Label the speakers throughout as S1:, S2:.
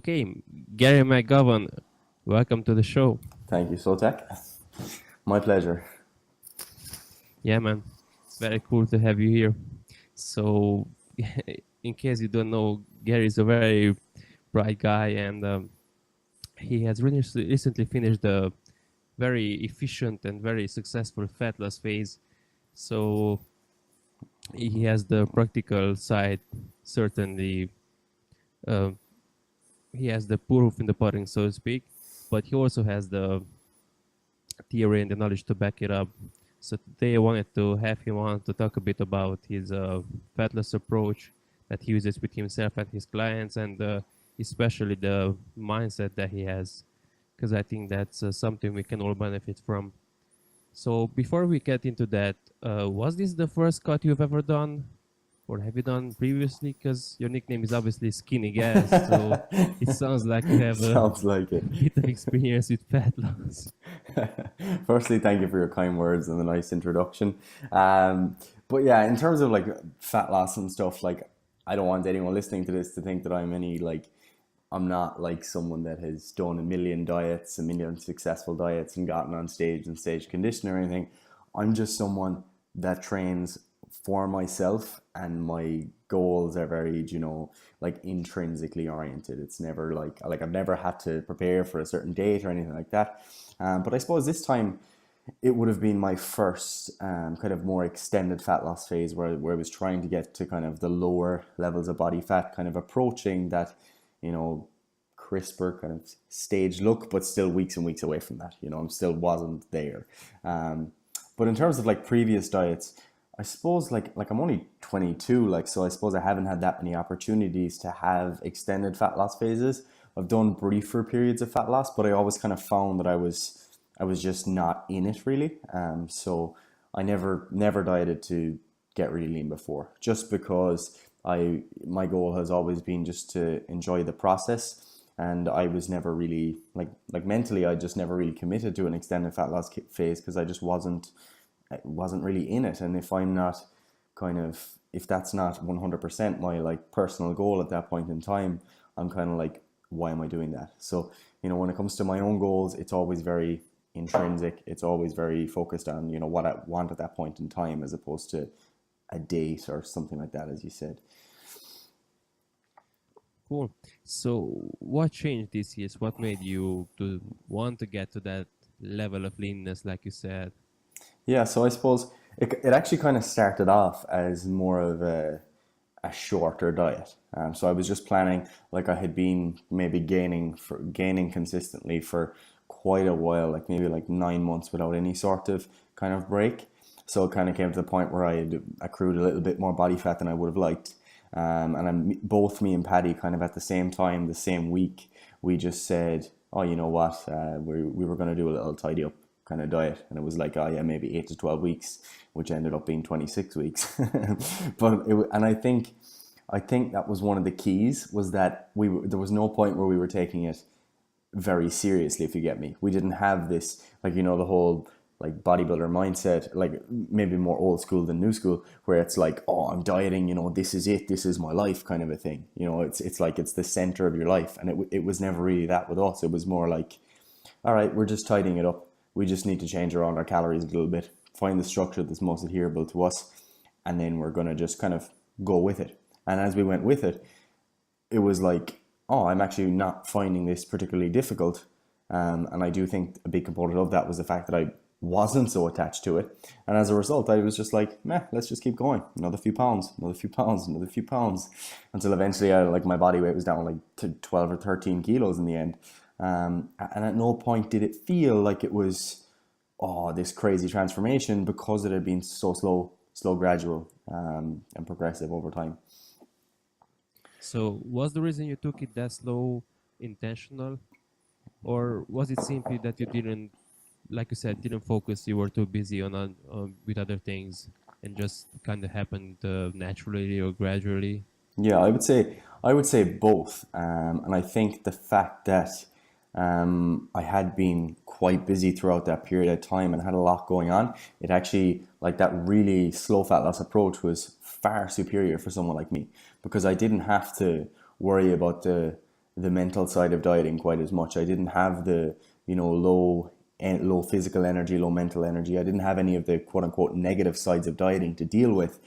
S1: Okay, Gary McGowan, welcome to the show.
S2: Thank you, Sotek. My pleasure.
S1: Yeah, man, it's very cool to have you here. So, in case you don't know, Gary is a very bright guy, and he has recently finished a very efficient and very successful fat loss phase. So, he has the practical side, certainly. Uh, he has the proof in the pudding, so to speak, but he also has the theory and the knowledge to back it up. So today I wanted to have him on to talk a bit about his fat loss approach that he uses with himself and his clients, and especially the mindset that he has, because I think that's something we can all benefit from. So before we get into that, was this the first cut you've ever done? Or have you done previously? Because your nickname is obviously SkinnyGaz, so it sounds like you have
S2: Sounds like it.
S1: bit of experience with fat loss.
S2: Firstly, thank you for your kind words and the nice introduction. But yeah, in terms of like fat loss and stuff, like I don't want anyone listening to this to think that I'm not like someone that has done a million diets, a million successful diets and gotten on stage and stage conditioning or anything. I'm just someone that trains for myself, and my goals are very, like intrinsically oriented. It's never like I've never had to prepare for a certain date or anything like that. But I suppose this time it would have been my first kind of more extended fat loss phase where I was trying to get to kind of the lower levels of body fat, kind of approaching that, crisper kind of stage look, but still weeks and weeks away from that. I'm still wasn't there. But in terms of like previous diets, I suppose like I'm only 22, so I suppose I haven't had that many opportunities to have extended fat loss phases. I've done briefer periods of fat loss, but I always kind of found that I was just not in it really. So I never dieted to get really lean before, just because my goal has always been just to enjoy the process. And I was never really like mentally, I just never really committed to an extended fat loss phase because I just wasn't really in it. And if that's not 100% my like personal goal at that point in time, I'm kind of like, why am I doing that? So, when it comes to my own goals, it's always very intrinsic. It's always very focused on, what I want at that point in time, as opposed to a date or something like that, as you said.
S1: Cool. So what changed this year? What made you to want to get to that level of leanness, like you said?
S2: Yeah, so I suppose it actually kind of started off as more of a shorter diet. So I was just planning, like I had been maybe gaining consistently for quite a while, like maybe like 9 months without any sort of kind of break. So it kind of came to the point where I had accrued a little bit more body fat than I would have liked. And both me and Paddy kind of at the same time, the same week, we just said, oh, you know what, we were going to do a little tidy up kind of diet. And it was like, oh yeah, maybe 8 to 12 weeks, which ended up being 26 weeks. And I think that was one of the keys, was that there was no point where we were taking it very seriously, if you get me. We didn't have this, like, the whole like bodybuilder mindset, like maybe more old school than new school, where it's like, oh, I'm dieting, this is it, this is my life kind of a thing. It's like it's the center of your life. And it was never really that with us. It was more like, all right, we're just tidying it up. We just need to change around our calories a little bit, find the structure that's most adherable to us, and then we're going to just kind of go with it. And as we went with it, it was like, oh, I'm actually not finding this particularly difficult. And I do think a big component of that was the fact that I wasn't so attached to it. And as a result, I was just like, let's just keep going. Another few pounds, another few pounds, another few pounds, until eventually my body weight was down like to 12 or 13 kilos in the end. And at no point did it feel like it was, this crazy transformation, because it had been so slow, gradual, and progressive over time.
S1: So was the reason you took it that slow intentional? Or was it simply that you didn't, like you said, didn't focus, you were too busy on with other things, and just kind of happened naturally or gradually?
S2: Yeah, I would say both. And I think the fact that I had been quite busy throughout that period of time and had a lot going on, it actually, like, that really slow fat loss approach was far superior for someone like me, because I didn't have to worry about the the mental side of dieting quite as much. I didn't have the, low physical energy, low mental energy. I didn't have any of the quote unquote negative sides of dieting to deal with.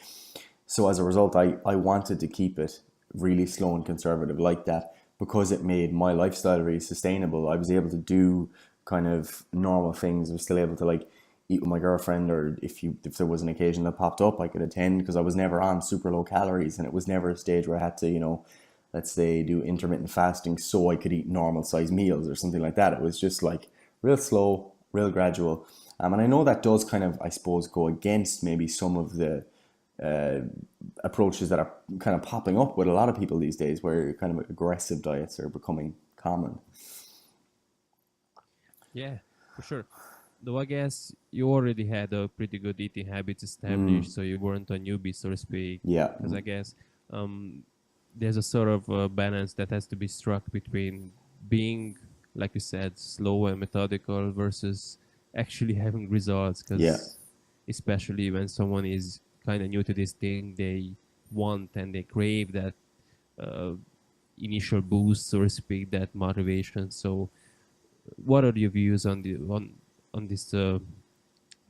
S2: So as a result, I wanted to keep it really slow and conservative like that, because it made my lifestyle really sustainable. I was able to do kind of normal things. I was still able to like eat with my girlfriend, or if there was an occasion that popped up, I could attend, because I was never on super low calories, and it was never a stage where I had to, let's say, do intermittent fasting so I could eat normal size meals or something like that. It was just like real slow, real gradual. And I know that does kind of, I suppose, go against maybe some of the approaches that are kind of popping up with a lot of people these days, where kind of aggressive diets are becoming common.
S1: Yeah, for sure. Though I guess you already had a pretty good eating habits established, so you weren't a newbie, so to speak.
S2: Yeah.
S1: Because I guess there's a sort of balance that has to be struck between being, like you said, slow and methodical versus actually having results.
S2: Yeah.
S1: Because especially when someone is kind of new to this thing, they want and they crave that uh, initial boost, so to speak, that motivation. So, what are your views on on this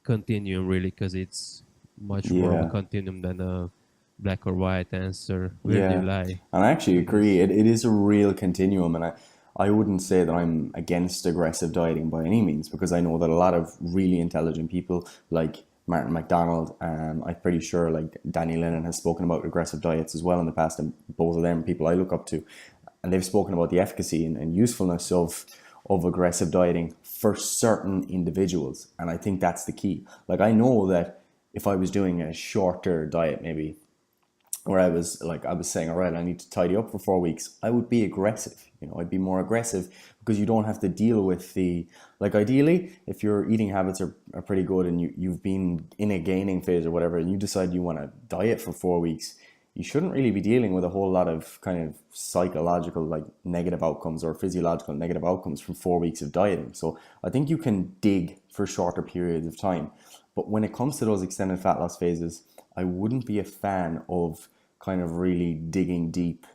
S1: continuum, really? Because it's much more of a
S2: Yeah.
S1: continuum than a black or white answer. Where do you
S2: Yeah,
S1: lie
S2: and I actually
S1: on this?
S2: agree. It is a real continuum, and I wouldn't say that I'm against aggressive dieting by any means, because I know that a lot of really intelligent people like Martin McDonald, I'm pretty sure like Danny Lennon has spoken about aggressive diets as well in the past, and both of them people I look up to, and they've spoken about the efficacy and usefulness of aggressive dieting for certain individuals, and I think that's the key. Like I know that if I was doing a shorter diet, maybe where I was saying, all right, I need to tidy up for 4 weeks, I would be aggressive. I'd be more aggressive, because you don't have to deal with like ideally, if your eating habits are pretty good, and you've been in a gaining phase or whatever, and you decide you want to diet for 4 weeks, you shouldn't really be dealing with a whole lot of kind of psychological like negative outcomes or physiological negative outcomes from 4 weeks of dieting. So I think you can dig for shorter periods of time. But when it comes to those extended fat loss phases, I wouldn't be a fan of kind of really digging deep,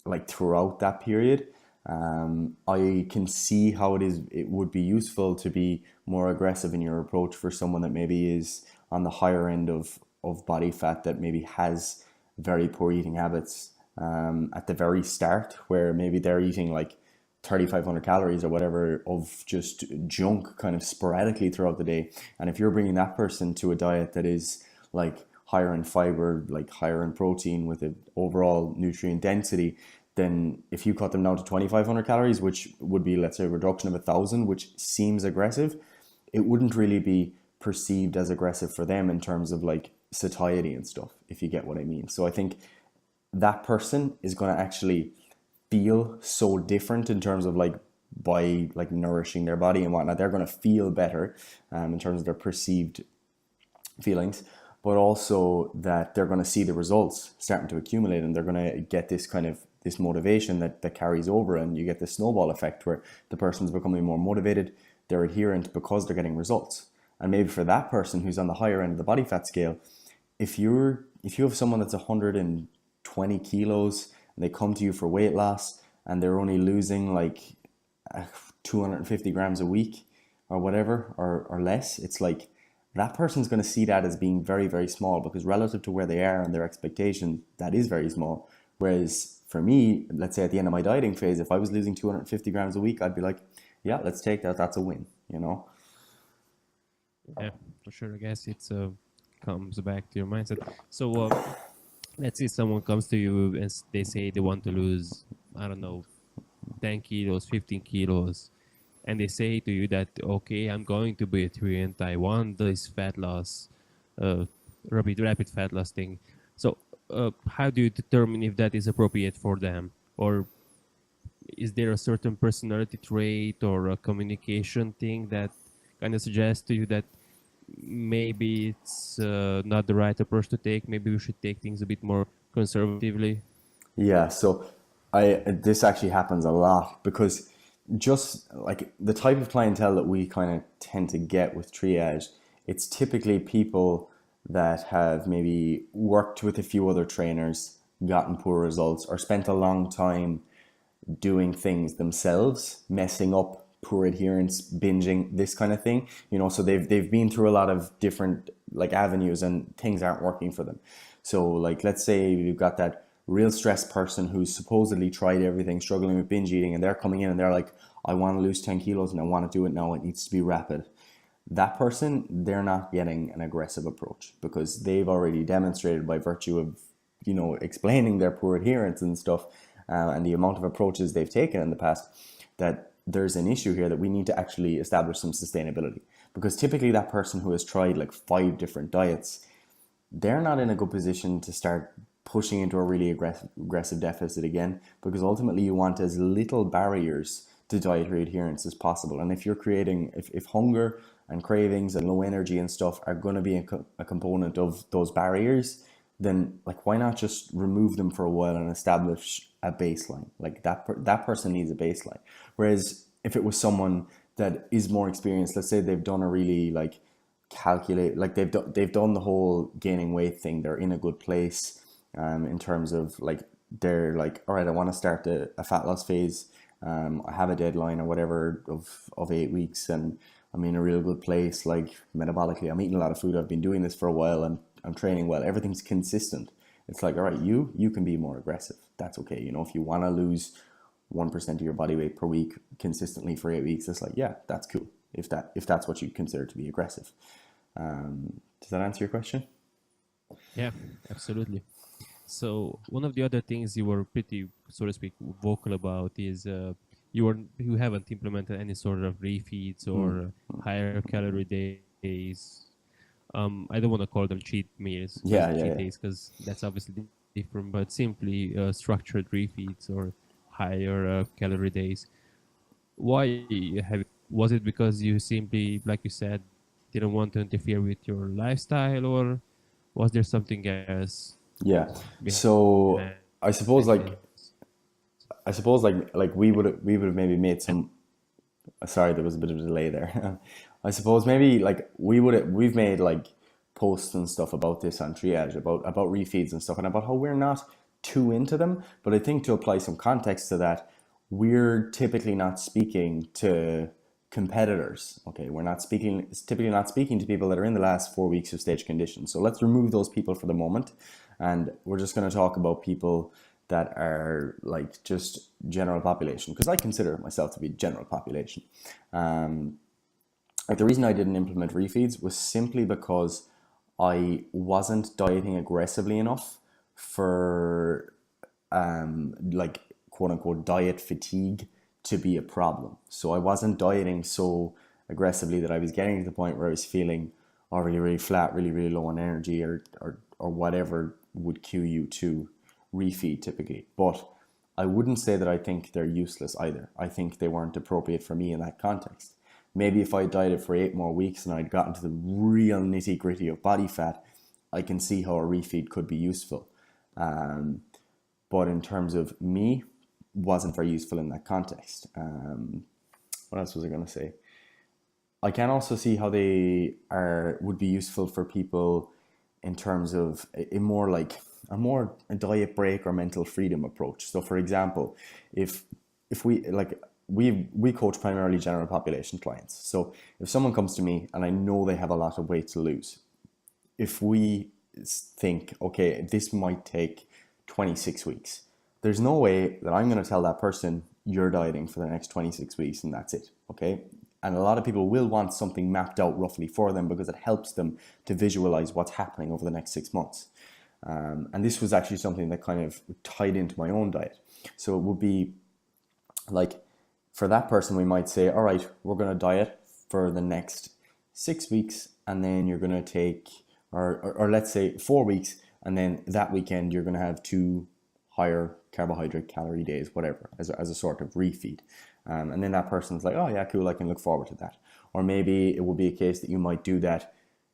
S2: like throughout that period. I can see how it would be useful to be more aggressive in your approach for someone that maybe is on the higher end of body fat, that maybe has very poor eating habits at the very start, where maybe they're eating like 3,500 calories or whatever of just junk kind of sporadically throughout the day. And if you're bringing that person to a diet that is like higher in fiber, like higher in protein, with an overall nutrient density, then if you cut them down to 2,500 calories, which would be, let's say, a reduction of 1,000, which seems aggressive, it wouldn't really be perceived as aggressive for them in terms of like satiety and stuff, if you get what I mean. So I think that person is going to actually feel so different in terms of like, by like nourishing their body and whatnot. They're going to feel better in terms of their perceived feelings, but also that they're going to see the results starting to accumulate, and they're going to get this motivation that carries over, and you get this snowball effect where the person's becoming more motivated, they're adherent because they're getting results. And maybe for that person who's on the higher end of the body fat scale, if you have someone that's 120 kilos and they come to you for weight loss, and they're only losing like 250 grams a week or whatever, or less, it's like that person's going to see that as being very, very small, because relative to where they are and their expectation, that is very small. Whereas for me, let's say at the end of my dieting phase, if I was losing 250 grams a week, I'd be like, yeah, let's take that. That's a win,
S1: Yeah, for sure. I guess it's comes back to your mindset. So let's say someone comes to you and they say they want to lose, I don't know, 10 kilos, 15 kilos, and they say to you that, okay, I'm going to be a vegetarian, I want this fat loss, uh, rapid fat loss thing. So how do you determine if that is appropriate for them? Or is there a certain personality trait or a communication thing that kind of suggests to you that maybe it's not the right approach to take? Maybe we should take things a bit more conservatively.
S2: Yeah, so this actually happens a lot, because just like the type of clientele that we kind of tend to get with triage, it's typically people that have maybe worked with a few other trainers, gotten poor results, or spent a long time doing things themselves, messing up, poor adherence, binging, this kind of thing. So they've been through a lot of different like avenues and things aren't working for them. So like, let's say you've got that real stressed person who's supposedly tried everything, struggling with binge eating, and they're coming in and they're like, I want to lose 10 kilos and I want to do it now. It needs to be rapid. That person, they're not getting an aggressive approach because they've already demonstrated by virtue of, explaining their poor adherence and stuff, and the amount of approaches they've taken in the past, that there's an issue here that we need to actually establish some sustainability. Because typically that person who has tried like 5 different diets, they're not in a good position to start pushing into a really aggressive deficit again, because ultimately you want as little barriers to dietary adherence as possible. And if you're creating, if hunger and cravings and low energy and stuff are going to be a component of those barriers, then like, why not just remove them for a while and establish a baseline? Like that person needs a baseline. Whereas if it was someone that is more experienced, let's say they've done a really like calculate, like they've done the whole gaining weight thing, they're in a good place, in terms of like, they're like, all right, I want to start a fat loss phase. I have a deadline or whatever of 8 weeks, and I'm in a real good place, like metabolically. I'm eating a lot of food. I've been doing this for a while, and I'm training well. Everything's consistent. It's like, all right, you can be more aggressive. That's okay. If you want to lose 1% of your body weight per week consistently for 8 weeks, it's like, yeah, that's cool. If that's what you consider to be aggressive. Does that answer your question?
S1: Yeah, absolutely. So one of the other things you were pretty, so to speak, vocal about is you haven't implemented any sort of refeeds or higher calorie days. I don't want to call them cheat meals, cheat days, because that's obviously different. But simply structured refeeds or higher calorie days. Why was it because you simply, like you said, didn't want to interfere with your lifestyle, or was there something else?
S2: Yeah. So I suppose we would have maybe made some. Sorry, there was a bit of a delay there. I suppose maybe like we've made like posts and stuff about this on Triage, about refeeds and stuff, and about how we're not too into them. But I think to apply some context to that, we're typically not speaking to competitors. Okay, we're typically not speaking to people that are in the last 4 weeks of stage condition. So let's remove those people for the moment, and we're just going to talk about people that are like just general population, because I consider myself to be general population. Like the reason I didn't implement refeeds was simply because I wasn't dieting aggressively enough for like quote unquote diet fatigue to be a problem. So I wasn't dieting so aggressively that I was getting to the point where I was feeling really, really flat, really, really low on energy, or whatever would cue you to refeed typically. But I wouldn't say that I think they're useless either. I think they weren't appropriate for me in that context. Maybe if I dieted for 8 more weeks and I'd gotten to the real nitty gritty of body fat, I can see how a refeed could be useful. But in terms of me, wasn't very useful in that context. What else was I going to say? I can also see how they would be useful for people in terms of a diet break or mental freedom approach. So for example, if we coach primarily general population clients. So if someone comes to me and I know they have a lot of weight to lose, if we think, okay, this might take 26 weeks, there's no way that I'm going to tell that person you're dieting for the next 26 weeks and that's it. Okay. And a lot of people will want something mapped out roughly for them because it helps them to visualize what's happening over the next 6 months. And this was actually something that kind of tied into my own diet. So it would be like, for that person, we might say, all right, we're going to diet for the next 6 weeks, and then you're going to take, or let's say 4 weeks, and then that weekend you're going to have 2 higher carbohydrate calorie days, whatever, as a sort of refeed. And then that person's like, oh yeah, cool, I can look forward to that. Or maybe it will be a case that you might do that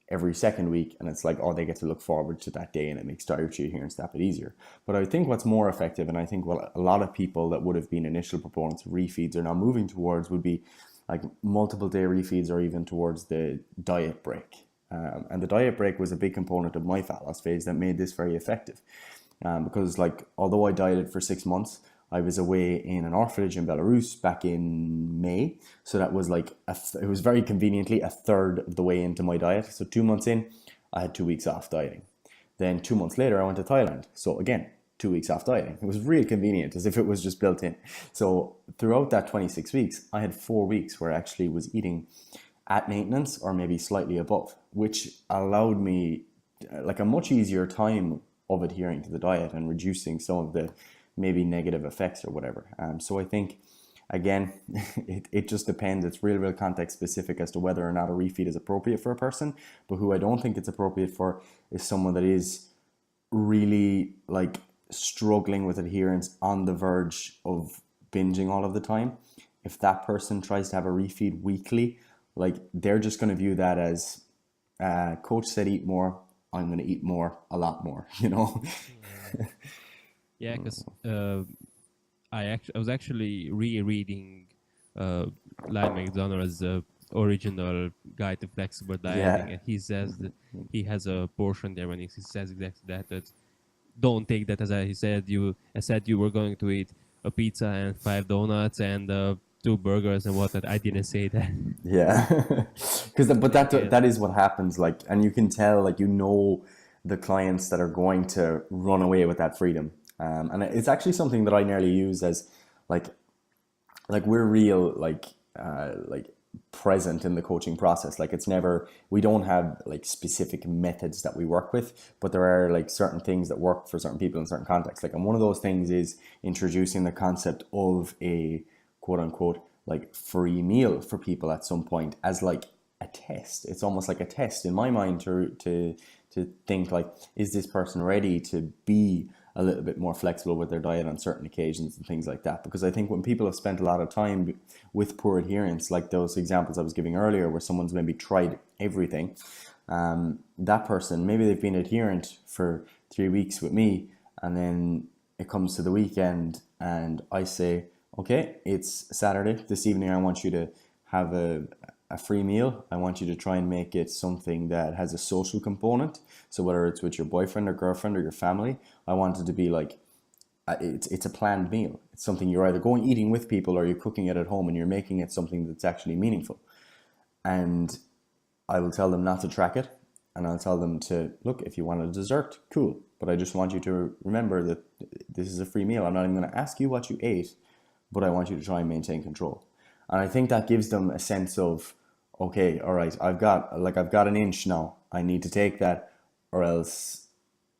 S2: every second week, and it's like, oh, they get to look forward to that day, and it makes dietary adherence that bit easier. But I think what's more effective, and I think what a lot of people that would have been initial proponents of refeeds are now moving towards, would be like multiple day refeeds, or even towards the diet break. And the diet break was a big component of my fat loss phase that made this very effective. Because like, although I dieted for 6 months, I was away in an orphanage in Belarus back in May. So that was like, it was very conveniently a third of the way into my diet. So 2 months in, I had 2 weeks off dieting. Then 2 months later, I went to Thailand. So again, 2 weeks off dieting. It was real convenient, as if it was just built in. So throughout that 26 weeks, I had 4 weeks where I actually was eating at maintenance or maybe slightly above, which allowed me like a much easier time of adhering to the diet and reducing some of the maybe negative effects or whatever. So I think, again, it just depends. It's real context specific as to whether or not a refeed is appropriate for a person. But who I don't think it's appropriate for is someone that is really like struggling with adherence, on the verge of binging all of the time. If that person tries to have a refeed weekly, like they're just going to view that as coach said eat more, I'm going to eat more, a lot more, you know?
S1: Yeah, because I was actually rereading Lyle McDonald's original Guide to Flexible Dieting,
S2: Yeah.
S1: and he says that he has a portion there when he says exactly that don't take that as he said you were going to eat a pizza and 5 donuts and 2 burgers and whatnot. I didn't say that.
S2: Yeah. Because but
S1: Like,
S2: that is what happens, like, and you can tell, like, you know, the clients that are going to run away with that freedom. And it's actually something that I nearly use as like we're real like present in the coaching process. Like, it's never, we don't have like specific methods that we work with, but there are like certain things that work for certain people in certain contexts. Like, and one of those things is introducing the concept of a quote unquote like free meal for people at some point as like a test. It's almost like a test in my mind to think like, is this person ready to be a little bit more flexible with their diet on certain occasions and things like that? Because I think when people have spent a lot of time with poor adherence, like those examples I was giving earlier, where someone's maybe tried everything, that person, maybe they've been adherent for 3 weeks with me, and then it comes to the weekend and I say, okay, it's Saturday, this evening I want you to have a free meal. I want you to try and make it something that has a social component. So whether it's with your boyfriend or girlfriend or your family, I want it to be like, it's a planned meal. It's something you're either going eating with people or you're cooking it at home, and you're making it something that's actually meaningful. And I will tell them not to track it, and I'll tell them to, look, if you want a dessert, cool. But I just want you to remember that this is a free meal. I'm not even going to ask you what you ate, but I want you to try and maintain control. And I think that gives them a sense of, okay, all right, I've got an inch now. I need to take that, or else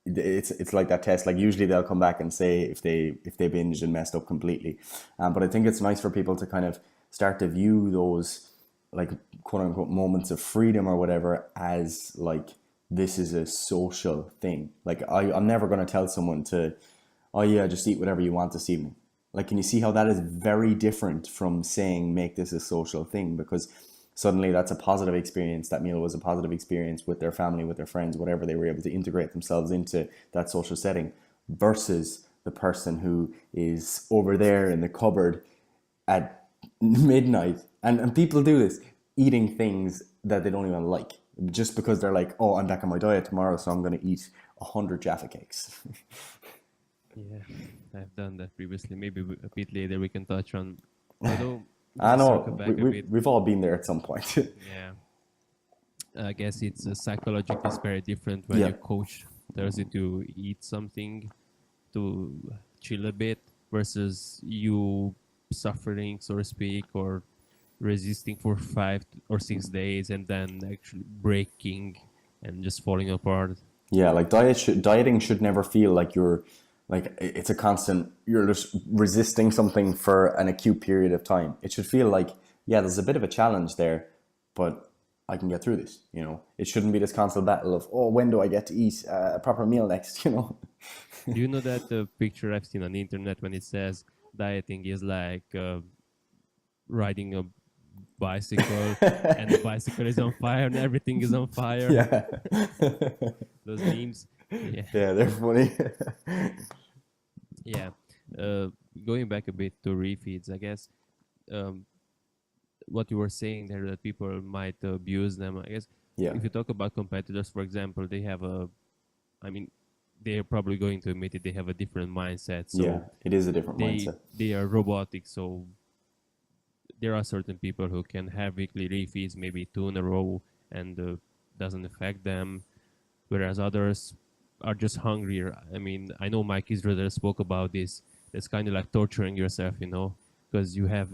S2: it's like that test. Like, usually they'll come back and say if they binged and messed up completely. But I think it's nice for people to kind of start to view those like quote unquote moments of freedom or whatever as like, this is a social thing. Like, I'm never going to tell someone to, oh yeah, just eat whatever you want this evening. Like, can you see how that is very different from saying make this a social thing? Because suddenly that's a positive experience. That meal was a positive experience with their family, with their friends, whatever. They were able to integrate themselves into that social setting, versus the person who is over there in the cupboard at midnight. And people do this, eating things that they don't even like, just because they're like, oh, I'm back on my diet tomorrow, so I'm going to eat 100 Jaffa cakes.
S1: yeah, I've done that previously. Maybe a bit later we can touch on. Although,
S2: I
S1: just circle
S2: know,
S1: back a bit.
S2: we've all been there at some point.
S1: Yeah, I guess it's psychologically it's very different when
S2: Yeah.
S1: your coach tells you to eat something to chill a bit versus you suffering, so to speak, or resisting for 5 or 6 days and then actually breaking and just falling apart.
S2: Yeah, like dieting should never feel like you're like it's a constant, you're just resisting something for an acute period of time. It should feel like, yeah, there's a bit of a challenge there, but I can get through this, you know. It shouldn't be this constant battle of, oh, when do I get to eat a proper meal next, you know.
S1: Do you know that the picture I've seen on the internet when it says dieting is like riding a bicycle and the bicycle is on fire and everything is on fire?
S2: Yeah.
S1: Those memes. Yeah.
S2: Yeah, they're funny.
S1: Yeah. Going back a bit to refeeds, I guess um, what you were saying there, that people might abuse them. I guess
S2: Yeah.
S1: if you talk about competitors, for example, they have a, I mean, they're probably going to admit it. They have a different mindset,
S2: Yeah,
S1: so
S2: it is a different
S1: they
S2: mindset.
S1: they are robotic. So there are certain people who can have weekly refeeds, maybe two in a row, and doesn't affect them, whereas others are just hungrier. I mean, I know Mike Israel spoke about this. It's kind of like torturing yourself, because you have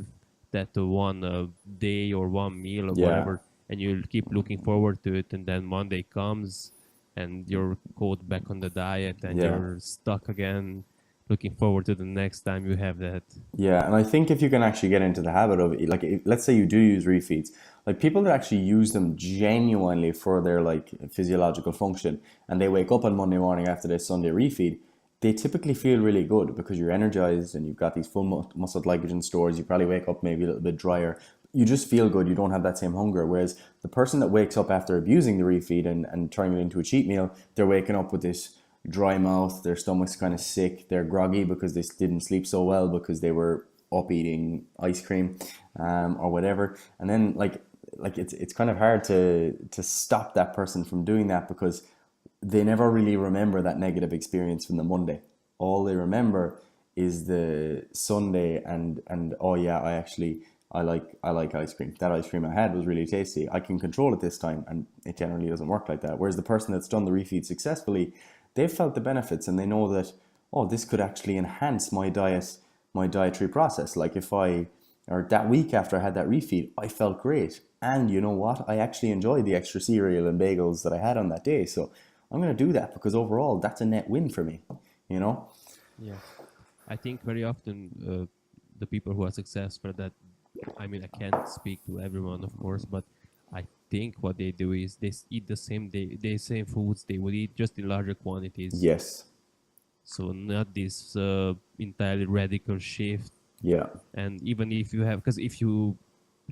S1: that one day or one meal or
S2: Yeah,
S1: whatever, and you keep looking forward to it, and then Monday comes, and you're caught back on the diet, and
S2: yeah.
S1: you're stuck again, looking forward to the next time you have that.
S2: Yeah, and I think if you can actually get into the habit of it, like let's say you do use refeeds, like people that actually use them genuinely for their like physiological function, and they wake up on Monday morning after their Sunday refeed, they typically feel really good because you're energized and you've got these full muscle glycogen stores. You probably wake up maybe a little bit drier. You just feel good. You don't have that same hunger. Whereas the person that wakes up after abusing the refeed and turning it into a cheat meal, they're waking up with this dry mouth, their stomach's kind of sick, they're groggy because they didn't sleep so well because they were up eating ice cream or whatever. And then like it's kind of hard to stop that person from doing that because they never really remember that negative experience from the Monday. All they remember is the Sunday and oh yeah, I like ice cream. That ice cream I had was really tasty. I can control it this time, and it generally doesn't work like that. Whereas the person that's done the refeed successfully, they've felt the benefits and they know that, oh, this could actually enhance my dietary process. Like or that week after I had that refeed, I felt great. And you know what? I actually enjoyed the extra cereal and bagels that I had on that day. So I'm going to do that because overall, that's a net win for me, you know?
S1: Yeah, I think very often the people who are successful that, I mean, I can't speak to everyone, of course, but I think what they do is they eat the same foods they would eat just in larger quantities.
S2: Yes.
S1: So not this entirely radical shift.
S2: Yeah.
S1: And even if you have, because if you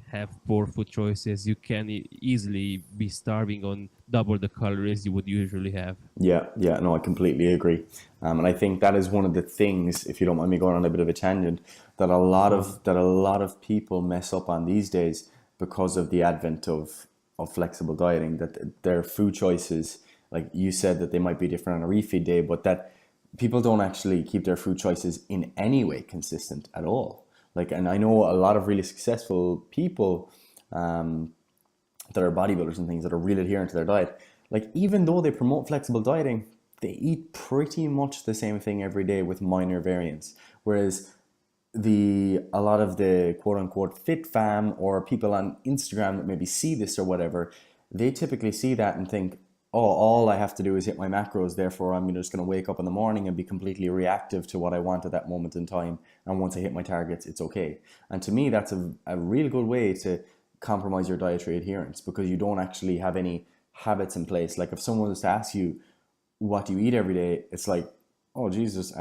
S1: have poor food choices, you can easily be starving on double the calories you would usually have.
S2: Yeah, yeah, no, I completely agree, and I think that is one of the things, if you don't mind me going on a bit of a tangent,
S1: Go on.
S2: that a lot of people mess up on these days because of the advent of flexible dieting. That their food choices, like you said, that they might be different on a refeed day, but that people don't actually keep their food choices in any way consistent at all. Like, and I know a lot of really successful people that are bodybuilders and things that are really adherent to their diet, like even though they promote flexible dieting, they eat pretty much the same thing every day with minor variants. Whereas a lot of the quote unquote fit fam or people on Instagram that maybe see this or whatever, they typically see that and think, oh, all I have to do is hit my macros, therefore I'm just going to wake up in the morning and be completely reactive to what I want at that moment in time. And once I hit my targets, it's okay. And to me, that's a real good way to compromise your dietary adherence because you don't actually have any habits in place. Like if someone was to ask you, what do you eat every day? It's like, oh, Jesus,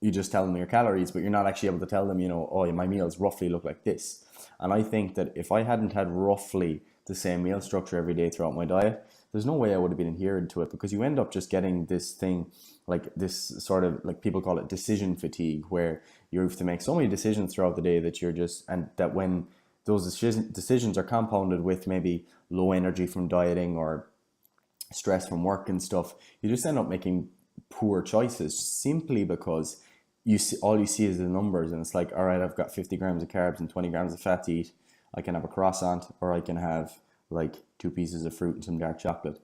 S2: you just tell them your calories, but you're not actually able to tell them, oh, my meals roughly look like this. And I think that if I hadn't had roughly the same meal structure every day throughout my diet, there's no way I would have been adherent to it because you end up just getting this thing, like this sort of, like people call it decision fatigue, where you have to make so many decisions throughout the day that and that when those decisions are compounded with maybe low energy from dieting or stress from work and stuff, you just end up making poor choices simply because all you see is the numbers, and it's like, all right, I've got 50 grams of carbs and 20 grams of fat to eat. I can have a croissant, or I can have like 2 pieces of fruit and some dark chocolate.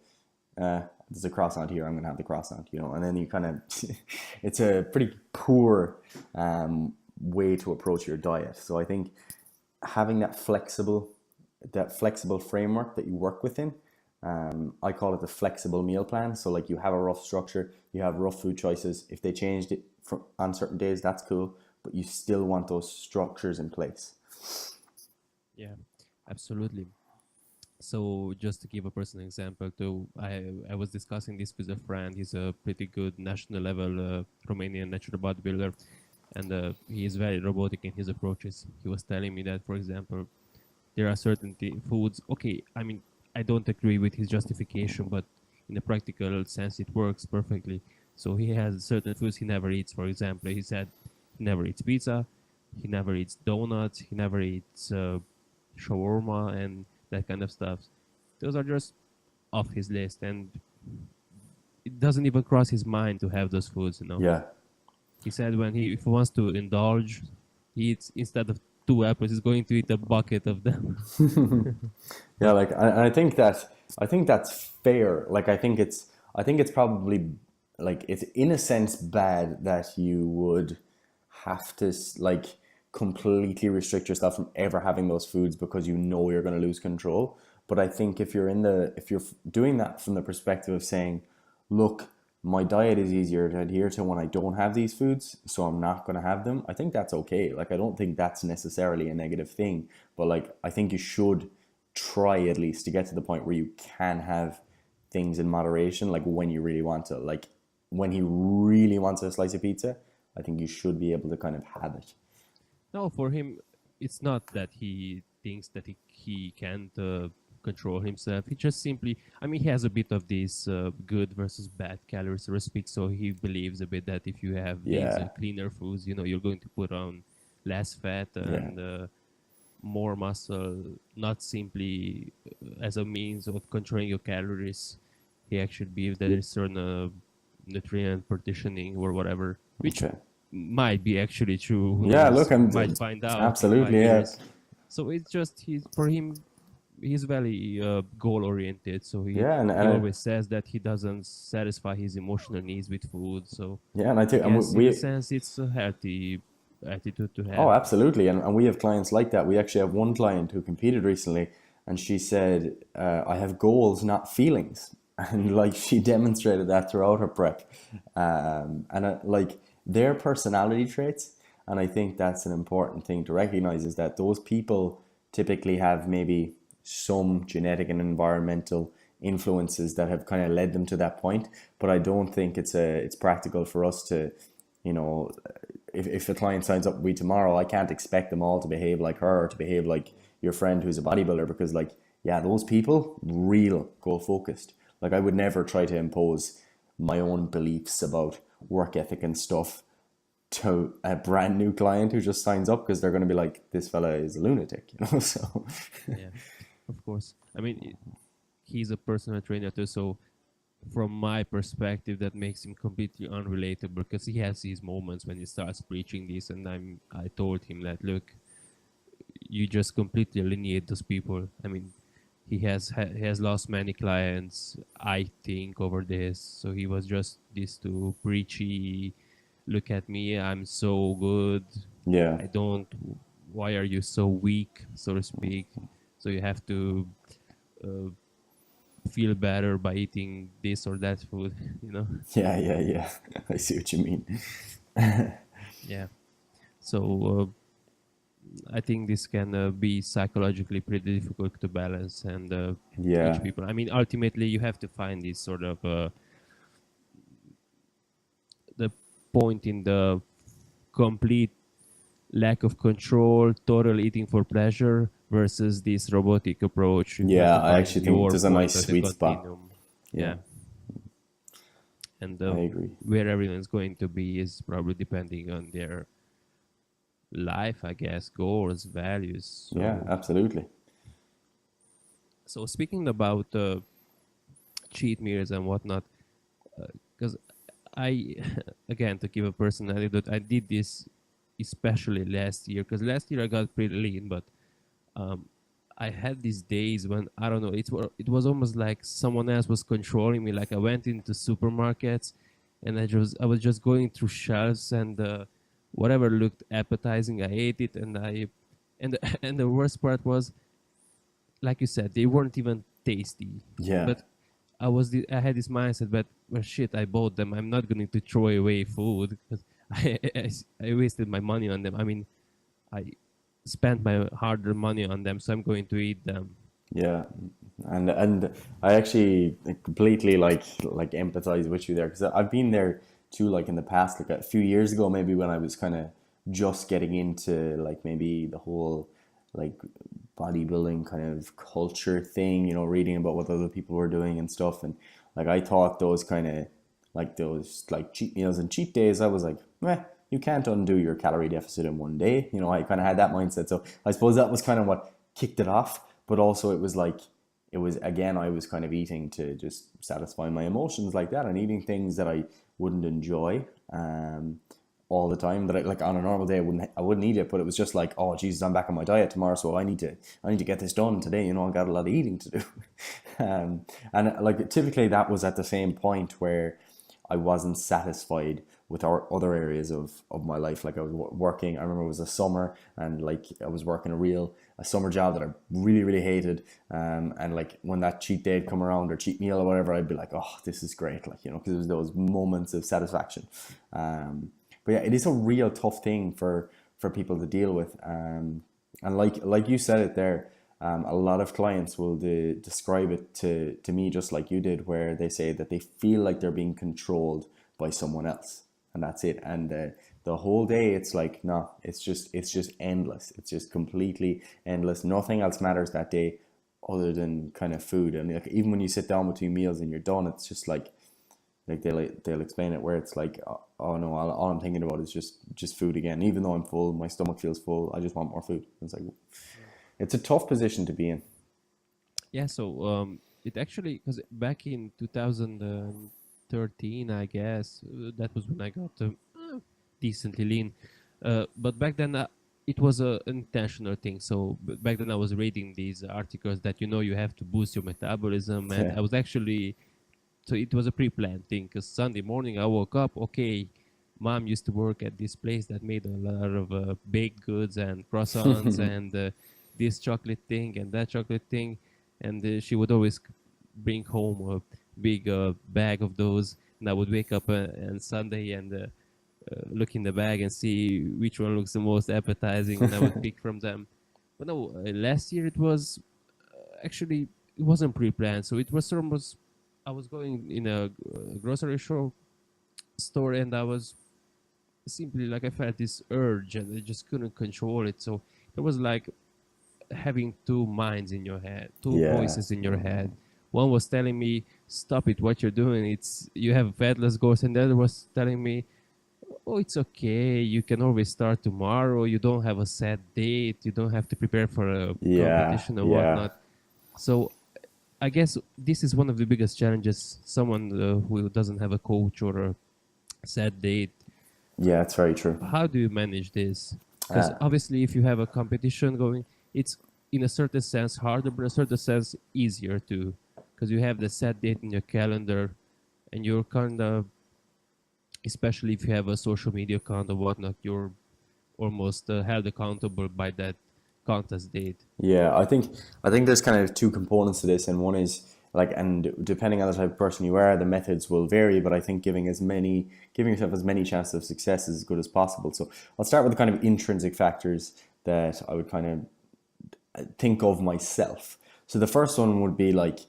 S2: There's a croissant here, I'm gonna have the croissant, and then you kind of it's a pretty poor way to approach your diet. So I think having that flexible framework that you work within, I call it the flexible meal plan. So like you have a rough structure, you have rough food choices. If they changed it on certain days, that's cool, but you still want those structures in place.
S1: Yeah, absolutely. So just to give a personal example too, I was discussing this with a friend. He's a pretty good national level Romanian natural bodybuilder, and he is very robotic in his approaches. He was telling me that, for example, there are certain foods. Okay, I mean, I don't agree with his justification, but in a practical sense, it works perfectly. So he has certain foods he never eats. For example, he said he never eats pizza, he never eats donuts, he never eats shawarma and that kind of stuff. Those are just off his list, and it doesn't even cross his mind to have those foods, you know.
S2: Yeah.
S1: He said when if he wants to indulge, he eats, instead of 2 apples, he's going to eat a bucket of them.
S2: Yeah, like I think that's fair. Like I think it's probably like it's in a sense bad that you would have to like completely restrict yourself from ever having those foods because you know you're going to lose control. But I think if you're doing that from the perspective of saying, look, my diet is easier to adhere to when I don't have these foods, so I'm not going to have them. I think that's okay. Like I don't think that's necessarily a negative thing, but like I think you should try at least to get to the point where you can have things in moderation, like when you really want to. Like when he really wants a slice of pizza, I think you should be able to kind of have it.
S1: No, for him, it's not that he thinks that he can't control himself. He just simply, I mean, he has a bit of this good versus bad calories respect. So he believes a bit that if you have these
S2: Yeah.
S1: cleaner foods, you know, you're going to put on less fat and more muscle, not simply as a means of controlling your calories. He actually believes that there's certain nutrient partitioning or whatever, which
S2: Okay.
S1: might be actually true. Who
S2: Yeah,
S1: knows?
S2: look, I'm
S1: Might find out in
S2: absolutely,
S1: 5 years. So it's just for him, he's very goal oriented. So
S2: yeah,
S1: he always says that he doesn't satisfy his emotional needs with food. So
S2: yeah, and I
S1: I
S2: think and
S1: guess in a sense it's a healthy attitude to
S2: oh,
S1: have.
S2: absolutely. And we have clients like that. We actually have one client who competed recently, and she said, I have goals, not feelings. And like she demonstrated that throughout her prep. And like their personality traits, and I think that's an important thing to recognize is that those people typically have maybe some genetic and environmental influences that have kind of led them to that point. But I don't think it's practical for us to, you know, if a client signs up with me tomorrow, I can't expect them all to behave like her or to behave like your friend who's a bodybuilder because, like, yeah, those people real goal focused. Like, I would never try to impose my own beliefs about work ethic and stuff to a brand new client who just signs up because they're going to be like, this fella is a lunatic, you know. So
S1: Yeah, of course. I mean, he's a personal trainer too, so from my perspective, that makes him completely unrelatable because he has these moments when he starts preaching this, and I told him that look, you just completely alienate those people. I mean, he has lost many clients, I think, over this. So he was just this too preachy. Look at me, I'm so good.
S2: yeah,
S1: I don't. Why are you so weak, so to speak? So you have to uh, feel better by eating this or that food, you know?
S2: yeah. I see what you mean.
S1: Yeah. So I think this can be psychologically pretty difficult to balance and
S2: Yeah,
S1: teach people. I mean, ultimately, you have to find this sort of the point in the complete lack of control, total eating for pleasure versus this robotic approach. You have
S2: yeah.
S1: to
S2: I
S1: find
S2: actually think
S1: your
S2: there's a
S1: point
S2: nice
S1: of the
S2: sweet spot.
S1: continuum.
S2: Yeah,
S1: Yeah. And
S2: I agree.
S1: where everyone's going to be is probably depending on their life, I guess, goals, values.
S2: Yeah,
S1: So,
S2: absolutely.
S1: so speaking about cheat meals and whatnot, because I, again, to give a personal anecdote, I did this especially last year, because last year I got pretty lean, but um, I had these days when I don't know. It was almost like someone else was controlling me. Like I went into supermarkets, and I was just going through shelves and whatever looked appetizing, I ate it, and and the worst part was, like you said, they weren't even tasty.
S2: Yeah,
S1: But I had this mindset, but well, shit, I bought them. I'm not going to throw away food because I wasted my money on them. I mean, I spent my hard-earned money on them, so I'm going to eat them.
S2: yeah. And I actually completely like empathize with you there because I've been there too. Like in the past, like a few years ago, maybe when I was kind of just getting into like maybe the whole like bodybuilding kind of culture thing, you know, reading about what other people were doing and stuff. And like I thought those kind of like those like cheat meals and cheat days, I was like, you can't undo your calorie deficit in one day. You know, I kind of had that mindset. So I suppose that was kind of what kicked it off. But also it was like it was, again, I was kind of eating to just satisfy my emotions like that, and eating things that I wouldn't enjoy all the time, that I, like on a normal day I wouldn't eat it, but it was just like, oh Jesus, I'm back on my diet tomorrow, so I need to get this done today, I got a lot of eating to do. And like typically that was at the same point where I wasn't satisfied with our other areas of my life. Like I was working, I remember it was a summer, and like I was working a summer job that I really, really hated. And like when that cheat day would come around, or cheat meal or whatever, I'd be like, oh, this is great. Like, because it was those moments of satisfaction. But yeah, it is a real tough thing for people to deal with. And like you said it there, a lot of clients will describe it to me just like you did, where they say that they feel like they're being controlled by someone else, and that's it. And the whole day, it's like, no, it's just endless. It's just completely endless. Nothing else matters that day other than kind of food. And like, even when you sit down between meals and you're done, it's just like they'll explain it where it's like, oh no, all I'm thinking about is just food again. Even though I'm full, my stomach feels full, I just want more food. It's like, it's a tough position to be in.
S1: Yeah, so it actually, because back in 2013, I guess, that was when I got decently lean. But back then, it was an intentional thing. So back then, I was reading these articles that you have to boost your metabolism, and
S2: Yeah.
S1: I was actually, so it was a pre-planned thing. Because Sunday morning, I woke up. Okay, mom used to work at this place that made a lot of baked goods and croissants and this chocolate thing and that chocolate thing, and she would always bring home a big bag of those, and I would wake up on Sunday and look in the bag and see which one looks the most appetizing, and I would pick from them. But no, last year it was actually, it wasn't pre-planned, so it was almost, I was going in a grocery store, and I was simply like, I felt this urge and I just couldn't control it. So it was like having two minds in your head, two
S2: Yeah.
S1: voices in your head. One was telling me, "Stop it! What you're doing? You have fatless goals," and the other was telling me, "Oh, it's okay. You can always start tomorrow. You don't have a set date. You don't have to prepare for a
S2: Yeah.
S1: competition or
S2: Yeah.
S1: whatnot." So I guess this is one of the biggest challenges. Someone who doesn't have a coach or a set date.
S2: Yeah, it's very true.
S1: How do you manage this? Because
S2: Uh,
S1: obviously, if you have a competition going, it's in a certain sense harder, but in a certain sense easier too, because you have the set date in your calendar, and you're kind of, especially if you have a social media account or whatnot, you're almost held accountable by that contest date.
S2: Yeah, I think there's kind of two components to this, and one is like, and depending on the type of person you are, the methods will vary. But I think giving yourself as many chances of success is as good as possible. So I'll start with the kind of intrinsic factors that I would kind of think of myself. So the first one would be like,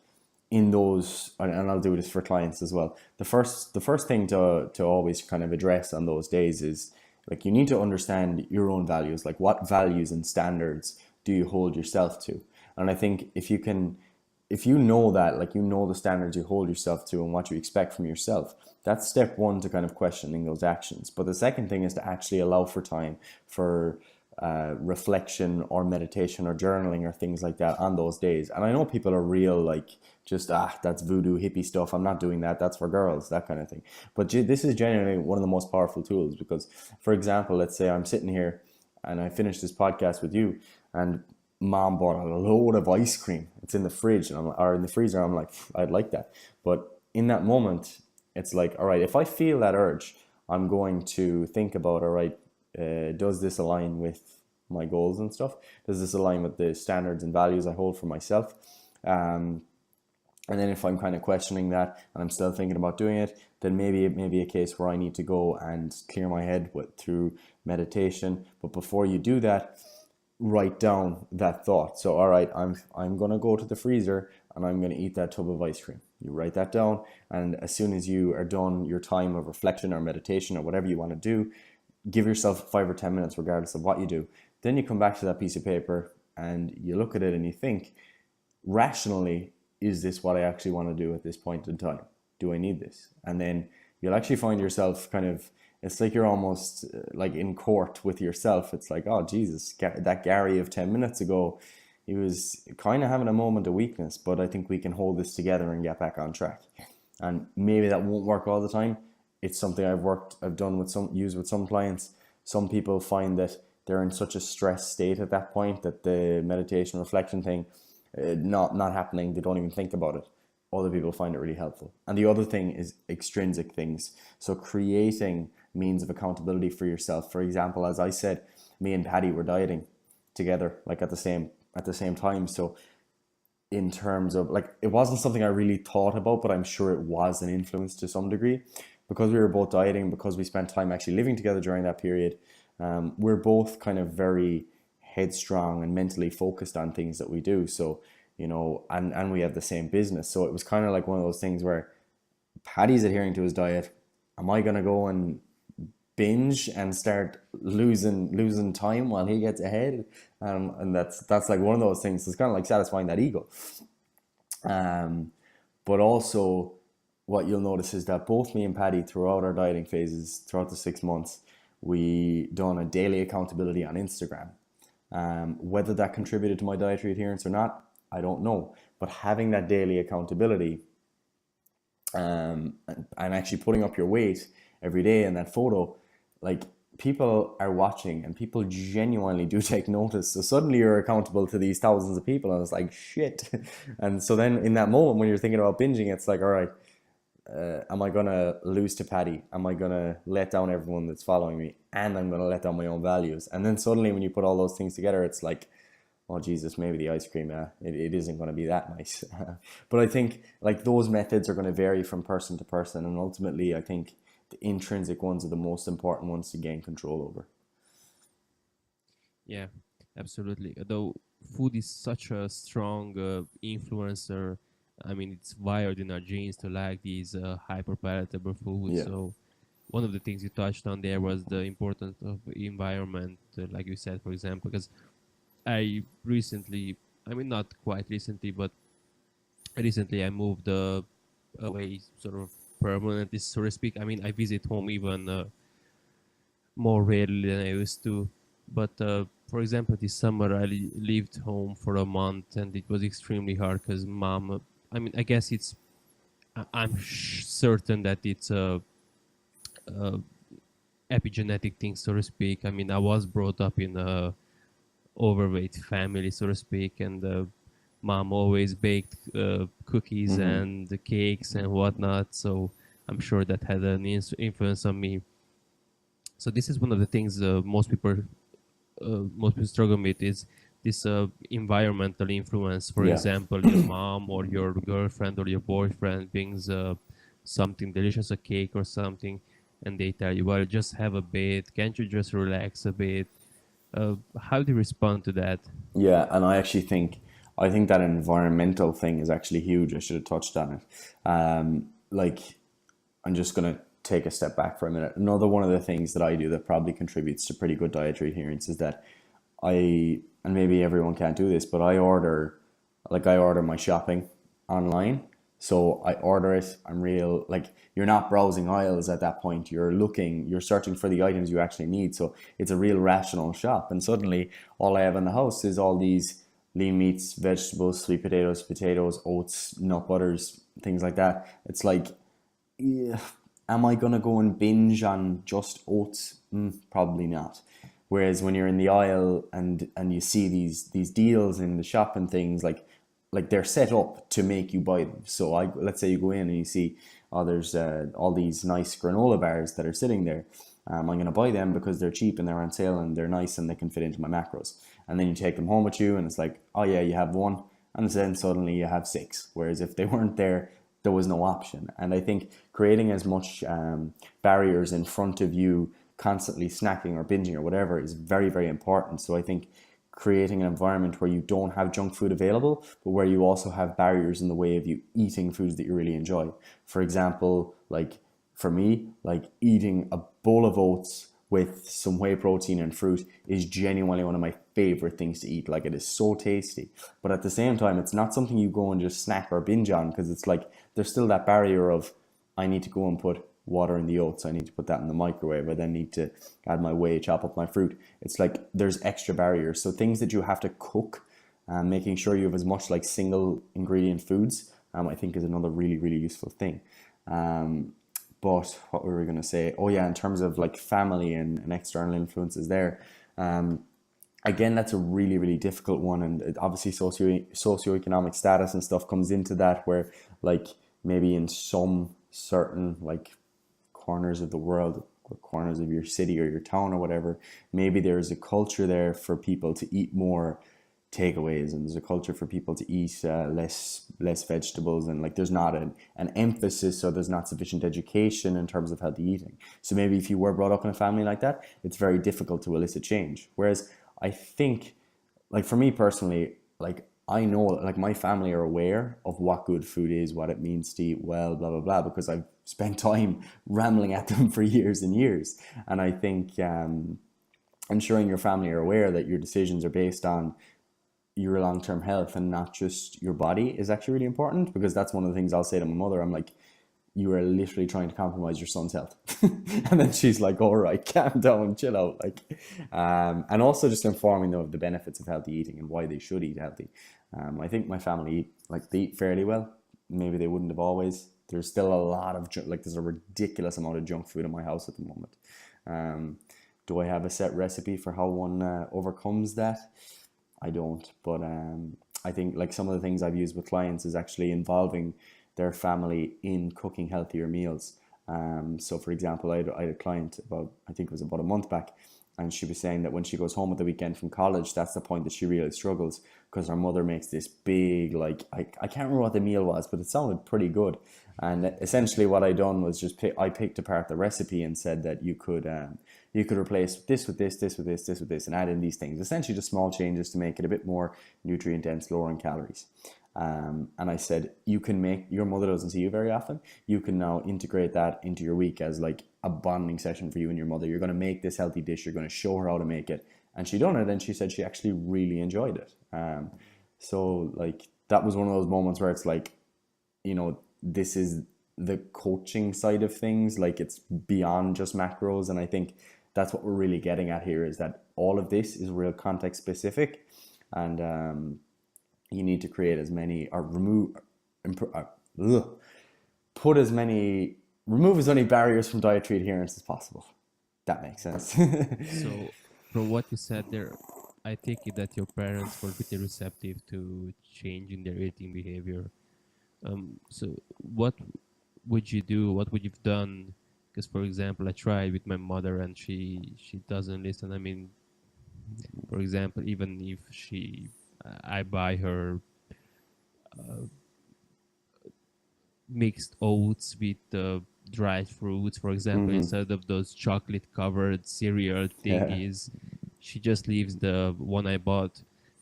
S2: in those, and I'll do this for clients as well. The first thing to always kind of address on those days is like, you need to understand your own values. Like, what values and standards do you hold yourself to? And I think if you know that, like, the standards you hold yourself to and what you expect from yourself, that's step one to kind of questioning those actions. But the second thing is to actually allow for time for reflection or meditation or journaling or things like that on those days. And I know people are real like, just that's voodoo hippie stuff, I'm not doing that, that's for girls, that kind of thing. But this is genuinely one of the most powerful tools, because, for example, let's say I'm sitting here and I finished this podcast with you, and mom bought a load of ice cream, it's in the fridge, and or in the freezer, I'm like, I'd like that. But in that moment, it's like, all right, if I feel that urge, I'm going to think about, all right, does this align with my goals and stuff? Does this align with the standards and values I hold for myself? And then if I'm kind of questioning that and I'm still thinking about doing it, then maybe it may be a case where I need to go and clear my head through meditation. But before you do that, write down that thought. So, all right, I'm going to go to the freezer and I'm going to eat that tub of ice cream. You write that down, and as soon as you are done your time of reflection or meditation or whatever you want to do, give yourself 5 or 10 minutes, regardless of what you do. Then you come back to that piece of paper and you look at it and you think, rationally, is this what I actually want to do at this point in time? Do I need this? And then you'll actually find yourself kind of, it's like you're almost like in court with yourself. It's like, oh Jesus, that Gary of 10 minutes ago, he was kind of having a moment of weakness, but I think we can hold this together and get back on track. And maybe that won't work all the time. It's something I've done with used with some clients. Some people find that they're in such a stress state at that point that the meditation reflection thing, not happening, they don't even think about it. Other people find it really helpful. And the other thing is extrinsic things. So creating means of accountability for yourself. For example, as I said, me and Patty were dieting together, like at the same time. So in terms of, like, it wasn't something I really thought about, but I'm sure it was an influence to some degree, because we were both dieting, because we spent time actually living together during that period. We're both kind of very headstrong and mentally focused on things that we do. So, you know, and we have the same business. So it was kind of like one of those things where Paddy's adhering to his diet. Am I going to go and binge and start losing time while he gets ahead? And that's like one of those things. It's kind of like satisfying that ego. But also what you'll notice is that both me and Paddy, throughout our dieting phases, throughout the 6 months, we done a daily accountability on Instagram. Whether that contributed to my dietary adherence or not, I don't know. But having that daily accountability and actually putting up your weight every day in that photo, like, people are watching and people genuinely do take notice. So suddenly you're accountable to these thousands of people, and it's like, shit. And so then in that moment when you're thinking about binging, it's like, all right, am I going to lose to Paddy? Am I going to let down everyone that's following me? And I'm going to let down my own values. And then suddenly when you put all those things together, it's like, oh Jesus, maybe the ice cream, it isn't going to be that nice. But I think, like, those methods are going to vary from person to person. And ultimately, I think the intrinsic ones are the most important ones to gain control over.
S1: Yeah, absolutely. Though food is such a strong influencer. I mean, it's wired in our genes to like these hyper palatable foods.
S2: Yeah.
S1: So one of the things you touched on there was the importance of environment, like you said, for example, because I recently, I mean, not quite recently, but recently I moved away sort of permanently, so to speak. I mean, I visit home even more rarely than I used to. But for example, this summer I lived home for a month, and it was extremely hard because mom. I mean, I guess it's. I'm certain that it's a epigenetic thing, so to speak. I mean, I was brought up in a overweight family, so to speak, and mom always baked cookies and the cakes and whatnot. So I'm sure that had an influence on me. So this is one of the things most people struggle with, is this environmental influence. For example, your mom or your girlfriend or your boyfriend brings something delicious, a cake or something, and they tell you, well, just have a bit, can't you just relax a bit? How do you respond to that?
S2: Yeah, and I think that environmental thing is actually huge. I should have touched on it. Like, I'm just gonna take a step back for a minute. Another one of the things that I do that probably contributes to pretty good dietary adherence is that and maybe everyone can't do this, but I order my shopping online. So I order it. Like, you're not browsing aisles at that point. You're searching for the items you actually need. So it's a real rational shop. And suddenly all I have in the house is all these lean meats, vegetables, sweet potatoes, oats, nut butters, things like that. It's like, yeah, am I going to go and binge on just oats? Probably not. Whereas when you're in the aisle and you see these deals in the shop and things, like they're set up to make you buy them. So let's say you go in and you see, there's all these nice granola bars that are sitting there. I'm going to buy them because they're cheap and they're on sale and they're nice and they can fit into my macros. And then you take them home with you and it's like, oh yeah, you have one. And then suddenly you have six. Whereas if they weren't there, there was no option. And I think creating as much barriers in front of you, constantly snacking or binging or whatever, is very, very important. So I think creating an environment where you don't have junk food available, but where you also have barriers in the way of you eating foods that you really enjoy. For example, like for me, like eating a bowl of oats with some whey protein and fruit is genuinely one of my favorite things to eat. Like, it is so tasty. But at the same time, it's not something you go and just snack or binge on, because it's like there's still that barrier of, I need to go and put water in the oats, I need to put that in the microwave, I then need to add my whey, chop up my fruit. It's like there's extra barriers. So things that you have to cook Making sure you have as much like single ingredient foods, I think is another really, really useful thing. But what were we going to say? Oh yeah, in terms of like family and external influences there. Again, that's a really, really difficult one. And obviously socioeconomic status and stuff comes into that, where like maybe in some certain like corners of the world or corners of your city or your town or whatever, maybe there's a culture there for people to eat more takeaways, and there's a culture for people to eat less vegetables, and like there's not an emphasis, or there's not sufficient education in terms of healthy eating. So maybe if you were brought up in a family like that, it's very difficult to elicit change. Whereas I think, like for me personally, like I know like my family are aware of what good food is, what it means to eat well, blah blah blah, because I've spent time rambling at them for years and years. And I think ensuring your family are aware that your decisions are based on your long-term health and not just your body is actually really important, because that's one of the things I'll say to my mother. I'm like, you are literally trying to compromise your son's health. And then she's like, all right, calm down, chill out. Like, and also just informing them of the benefits of healthy eating and why they should eat healthy. I think my family eat, like they eat fairly well. Maybe they wouldn't have always. There's still a lot of, like there's a ridiculous amount of junk food in my house at the moment. Do I have a set recipe for how one overcomes that? I don't, but I think like some of the things I've used with clients is actually involving their family in cooking healthier meals. So for example, I had a client about, I think it was about a month back, and she was saying that when she goes home at the weekend from college, that's the point that she really struggles, because her mother makes this big, like, I can't remember what the meal was, but it sounded pretty good. And essentially what I done was just I picked apart the recipe and said that you could replace this with this, this with this, this with this, and add in these things. Essentially just small changes to make it a bit more nutrient dense, lower in calories. And I said, you can make, your mother doesn't see you very often, you can now integrate that into your week as like a bonding session for you and your mother. You're going to make this healthy dish, you're going to show her how to make it. And she done it, and she said she actually really enjoyed it. So like that was one of those moments where it's like, this is the coaching side of things, like it's beyond just macros. And I think that's what we're really getting at here, is that all of this is real context specific. And you need to create as many, or remove as many barriers from dietary adherence as possible. That makes sense.
S1: So, from what you said there, I take it that your parents were pretty receptive to changing their eating behavior. So, what would you do? What would you've done? Because, for example, I tried with my mother, and she doesn't listen. I mean, for example, even if I buy her mixed oats with dried fruits, for example, instead of those chocolate-covered cereal thingies, she just leaves the one I bought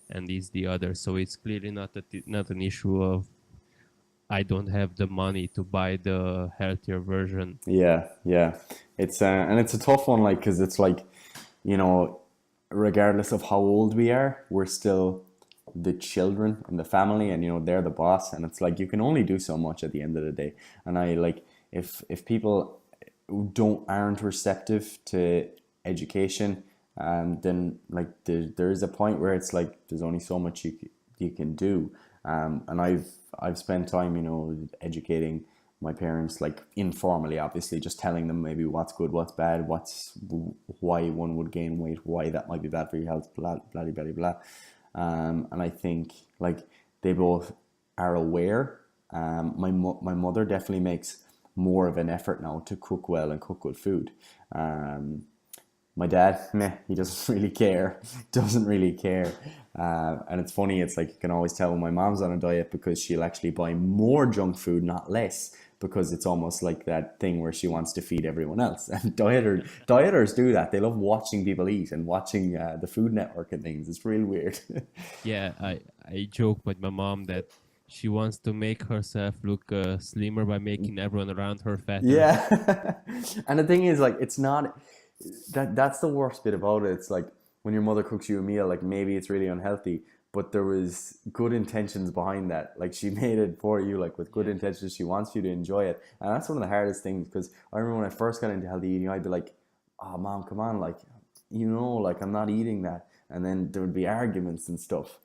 S1: and eats the other. So it's clearly not an issue of I don't have the money to buy the healthier version.
S2: Yeah. It's and it's a tough one, like, because it's like, regardless of how old we are, we're still the children in the family, and they're the boss, and it's like you can only do so much at the end of the day. And I like, if people aren't receptive to education, then like there is a point where it's like there's only so much you can do. And I've spent time educating my parents, like informally, obviously, just telling them maybe what's good, what's bad, why one would gain weight, why that might be bad for your health, blah blah blah blah. And I think like they both are aware. My mother definitely makes more of an effort now to cook well and cook good food. My dad, he doesn't really care. And it's funny, it's like you can always tell when my mom's on a diet, because she'll actually buy more junk food, not less, because it's almost like that thing where she wants to feed everyone else. And dieters do that. They love watching people eat and watching the Food Network and things. It's real weird.
S1: Yeah, I joke with my mom that she wants to make herself look slimmer by making everyone around her fatter.
S2: Yeah. And the thing is, like, it's not that's the worst bit about it. It's like when your mother cooks you a meal, like maybe it's really unhealthy, but there was good intentions behind that. Like she made it for you, like with good intentions. She wants you to enjoy it. And that's one of the hardest things, because I remember when I first got into healthy eating, I'd be like, oh mom, come on, like, like I'm not eating that. And then there would be arguments and stuff.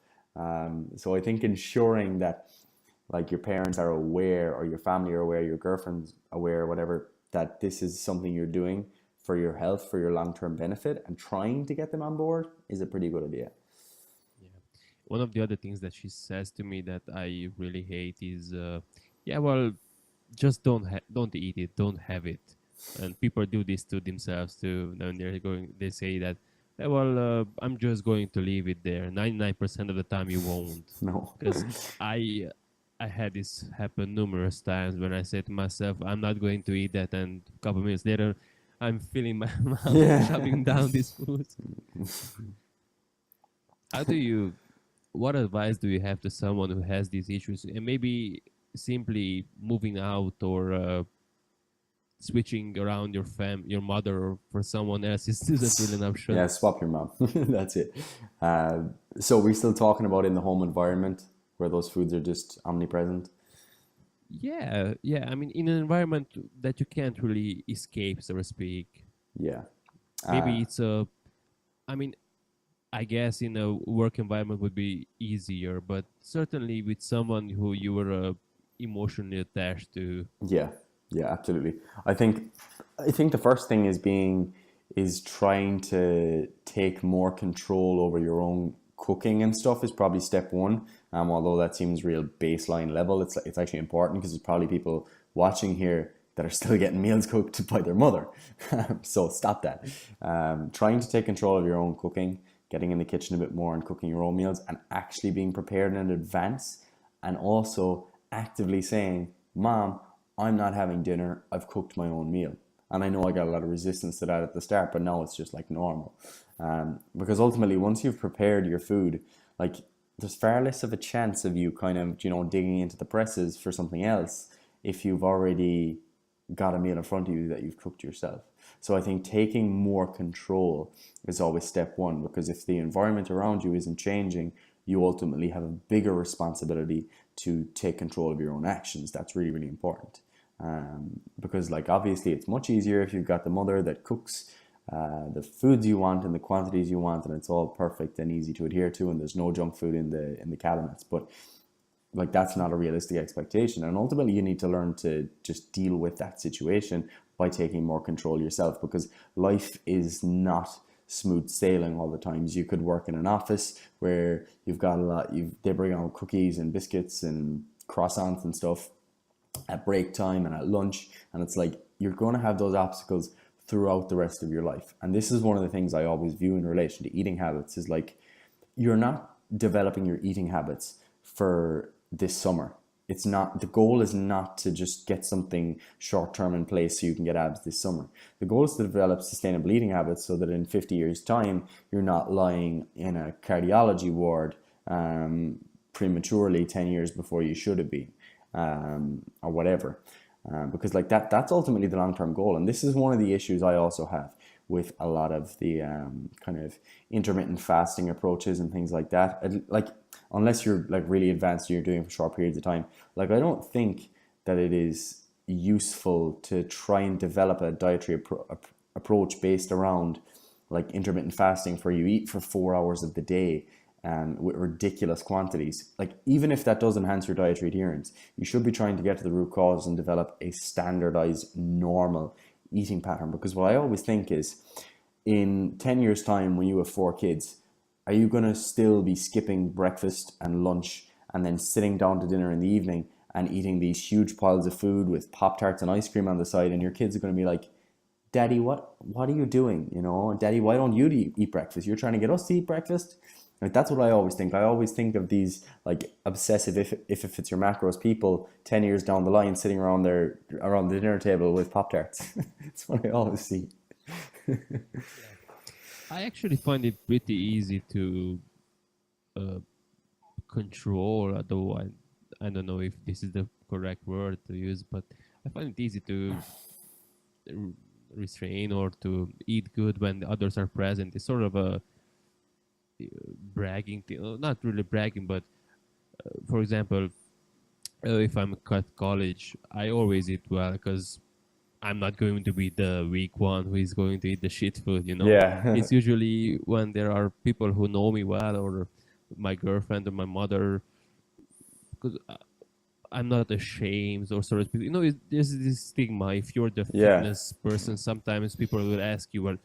S2: So I think ensuring that like your parents are aware or your family are aware, your girlfriend's aware, whatever, that this is something you're doing for your health, for your long-term benefit, and trying to get them on board is a pretty good idea.
S1: Yeah. One of the other things that she says to me that I really hate is, yeah, well, just don't eat it, don't have it. And people do this to themselves too. When they say that, I'm just going to leave it there. 99% of the time you won't,
S2: No.
S1: because I I had this happen numerous times when I said to myself, I'm not going to eat that, and a couple minutes later, I'm feeling my mouth
S2: Yeah.
S1: shoving down this food. How do you? What advice do you have to someone who has these issues, and maybe simply moving out or switching around your mother or for someone else isn't really an option?
S2: Yeah, swap your mom. That's it. So we're still talking about in the home environment where those foods are just omnipresent.
S1: Yeah, yeah. I mean, in an environment that you can't really escape, so to speak.
S2: Yeah.
S1: Maybe it's a. I mean, I guess in a work environment would be easier, but certainly with someone who you were emotionally attached to.
S2: Yeah, yeah, absolutely. I think the first thing is trying to take more control over your own cooking and stuff is probably step one. Although that seems real baseline level, it's actually important because there's probably people watching here that are still getting meals cooked by their mother. So stop that. Trying to take control of your own cooking, getting in the kitchen a bit more and cooking your own meals and actually being prepared in advance, and also actively saying, Mom, I'm not having dinner. I've cooked my own meal. And I know I got a lot of resistance to that at the start, but now it's just like normal. Because ultimately, once you've prepared your food, like there's far less of a chance of you kind of, digging into the presses for something else if you've already got a meal in front of you that you've cooked yourself. So I think taking more control is always step one, because if the environment around you isn't changing, you ultimately have a bigger responsibility to take control of your own actions. That's really, really important. Because like obviously it's much easier if you've got the mother that cooks the foods you want and the quantities you want, and it's all perfect and easy to adhere to, and there's no junk food in the cabinets. But like that's not a realistic expectation, and ultimately you need to learn to just deal with that situation by taking more control yourself, because life is not smooth sailing all the times. You could work in an office where you've got they bring out cookies and biscuits and croissants and stuff at break time and at lunch, and it's like you're going to have those obstacles throughout the rest of your life. And this is one of the things I always view in relation to eating habits, is like you're not developing your eating habits for this summer. It's not, the goal is not to just get something short term in place so you can get abs this summer. The goal is to develop sustainable eating habits so that in 50 years time you're not lying in a cardiology ward prematurely 10 years before you should have been, or whatever. Because like that's ultimately the long-term goal. And this is one of the issues I also have with a lot of the kind of intermittent fasting approaches and things like that. Like unless you're like really advanced and you're doing it for short periods of time, like I don't think that it is useful to try and develop a dietary approach based around like intermittent fasting, where you eat for 4 hours of the day with ridiculous quantities. Like even if that does enhance your dietary adherence, you should be trying to get to the root cause and develop a standardized normal eating pattern. Because what I always think is, in 10 years time when you have 4 kids, are you going to still be skipping breakfast and lunch and then sitting down to dinner in the evening and eating these huge piles of food with Pop-Tarts and ice cream on the side, and your kids are going to be like, Daddy, what are you doing? Daddy, why don't you eat breakfast? You're trying to get us to eat breakfast? Like that's what I always think. I always think of these like obsessive if it fits your macros people 10 years down the line sitting around the dinner table with Pop-Tarts. That's what I always see.
S1: I actually find it pretty easy to control, although I don't know if this is the correct word to use, but I find it easy to restrain or to eat good when the others are present. It's sort of a bragging thing, not really bragging, but for example, if I'm at college, I always eat well because I'm not going to be the weak one who is going to eat the shit food.
S2: Yeah.
S1: It's usually when there are people who know me well or my girlfriend or my mother, because I'm not ashamed or sort of, there's this stigma. If you're the
S2: Yeah.
S1: fitness person, sometimes people will ask you, well,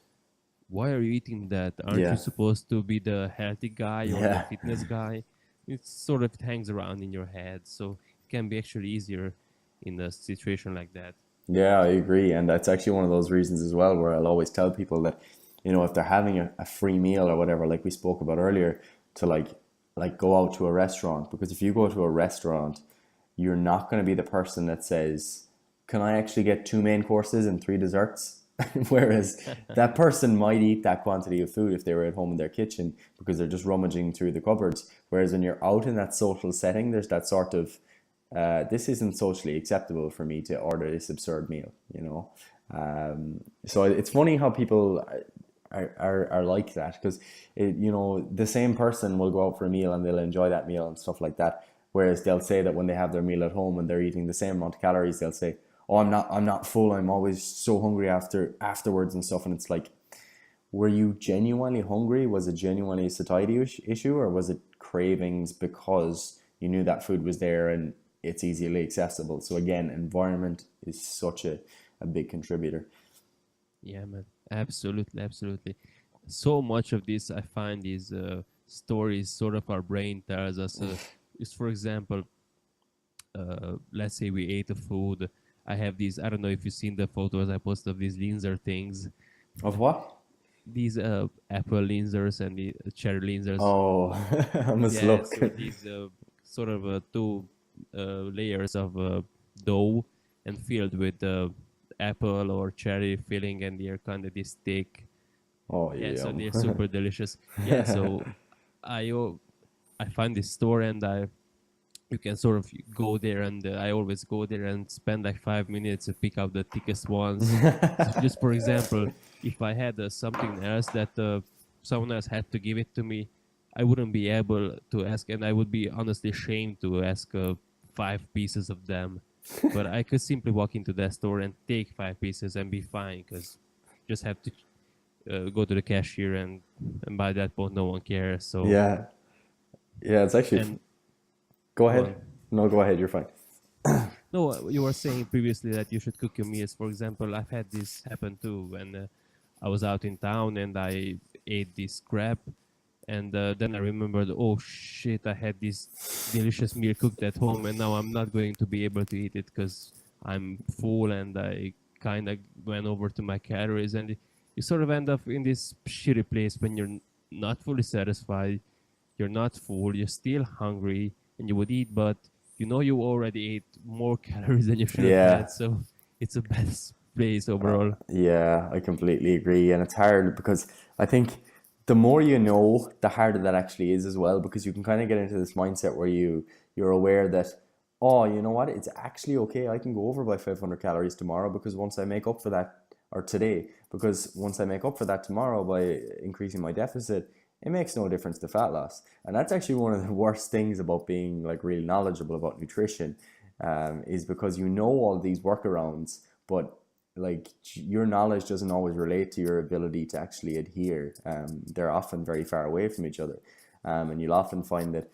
S1: why are you eating that? Aren't you
S2: Yeah.
S1: supposed to be the healthy guy or the
S2: Yeah.
S1: fitness guy? It sort of hangs around in your head, so it can be actually easier in a situation like that.
S2: Yeah, I agree. And that's actually one of those reasons as well where I'll always tell people that, if they're having a free meal or whatever, like we spoke about earlier, to like go out to a restaurant. Because if you go to a restaurant, you're not going to be the person that says, can I actually get 2 main courses and 3 desserts? Whereas that person might eat that quantity of food if they were at home in their kitchen because they're just rummaging through the cupboards. Whereas when you're out in that social setting, there's that sort of this isn't socially acceptable for me to order this absurd meal. So it's funny how people are like that because the same person will go out for a meal and they'll enjoy that meal and stuff like that. Whereas they'll say that when they have their meal at home and they're eating the same amount of calories, they'll say, "Oh, I'm not full. I'm always so hungry afterwards and stuff." And it's like, were you genuinely hungry? Was it genuinely a satiety issue, or was it cravings because you knew that food was there and it's easily accessible? So again, environment is such a big contributor.
S1: Yeah, man. Absolutely, absolutely. So much of this I find is stories sort of our brain tells us. Is for example, let's say we ate a food. I have these. I don't know if you've seen the photos I posted of these linzer things.
S2: Of what?
S1: These apple linzers and the cherry linzers.
S2: Oh, I must
S1: Yeah,
S2: look.
S1: so these sort of two layers of dough and filled with apple or cherry filling, and they're kind of this thick.
S2: Oh,
S1: Yeah, so
S2: yum.
S1: they're super delicious. Yeah, so I find this store and you can sort of go there, and I always go there and spend like 5 minutes to pick out the thickest ones. So just for example, if I had something else that someone else had to give it to me, I wouldn't be able to ask, and I would be honestly ashamed to ask 5 pieces of them. But I could simply walk into that store and take 5 pieces and be fine, because just have to go to the cashier, and by that point no one cares. So
S2: Yeah. Yeah, it's actually.
S1: and
S2: Go
S1: go
S2: ahead.
S1: on.
S2: No, go ahead. You're fine.
S1: No, you were saying previously that you should cook your meals. For example, I've had this happen too when I was out in town and I ate this crab, and then I remembered, oh shit, I had this delicious meal cooked at home, and now I'm not going to be able to eat it because I'm full, and I kind of went over to my calories, and you sort of end up in this shitty place when you're not fully satisfied, you're not full, you're still hungry, and you would eat, but you already ate more calories than you should have
S2: Yeah.
S1: had, so it's a bad place overall.
S2: Yeah, I completely agree. And it's hard because I think the more you know, the harder that actually is as well, because you can kind of get into this mindset where you're aware that, oh, you know what, it's actually okay. I can go over by 500 calories tomorrow because once I make up for that, or today, because once I make up for that tomorrow by increasing my deficit, it makes no difference to fat loss. And that's actually one of the worst things about being like really knowledgeable about nutrition, is because you know all these workarounds, but like your knowledge doesn't always relate to your ability to actually adhere. They're often very far away from each other. And you'll often find that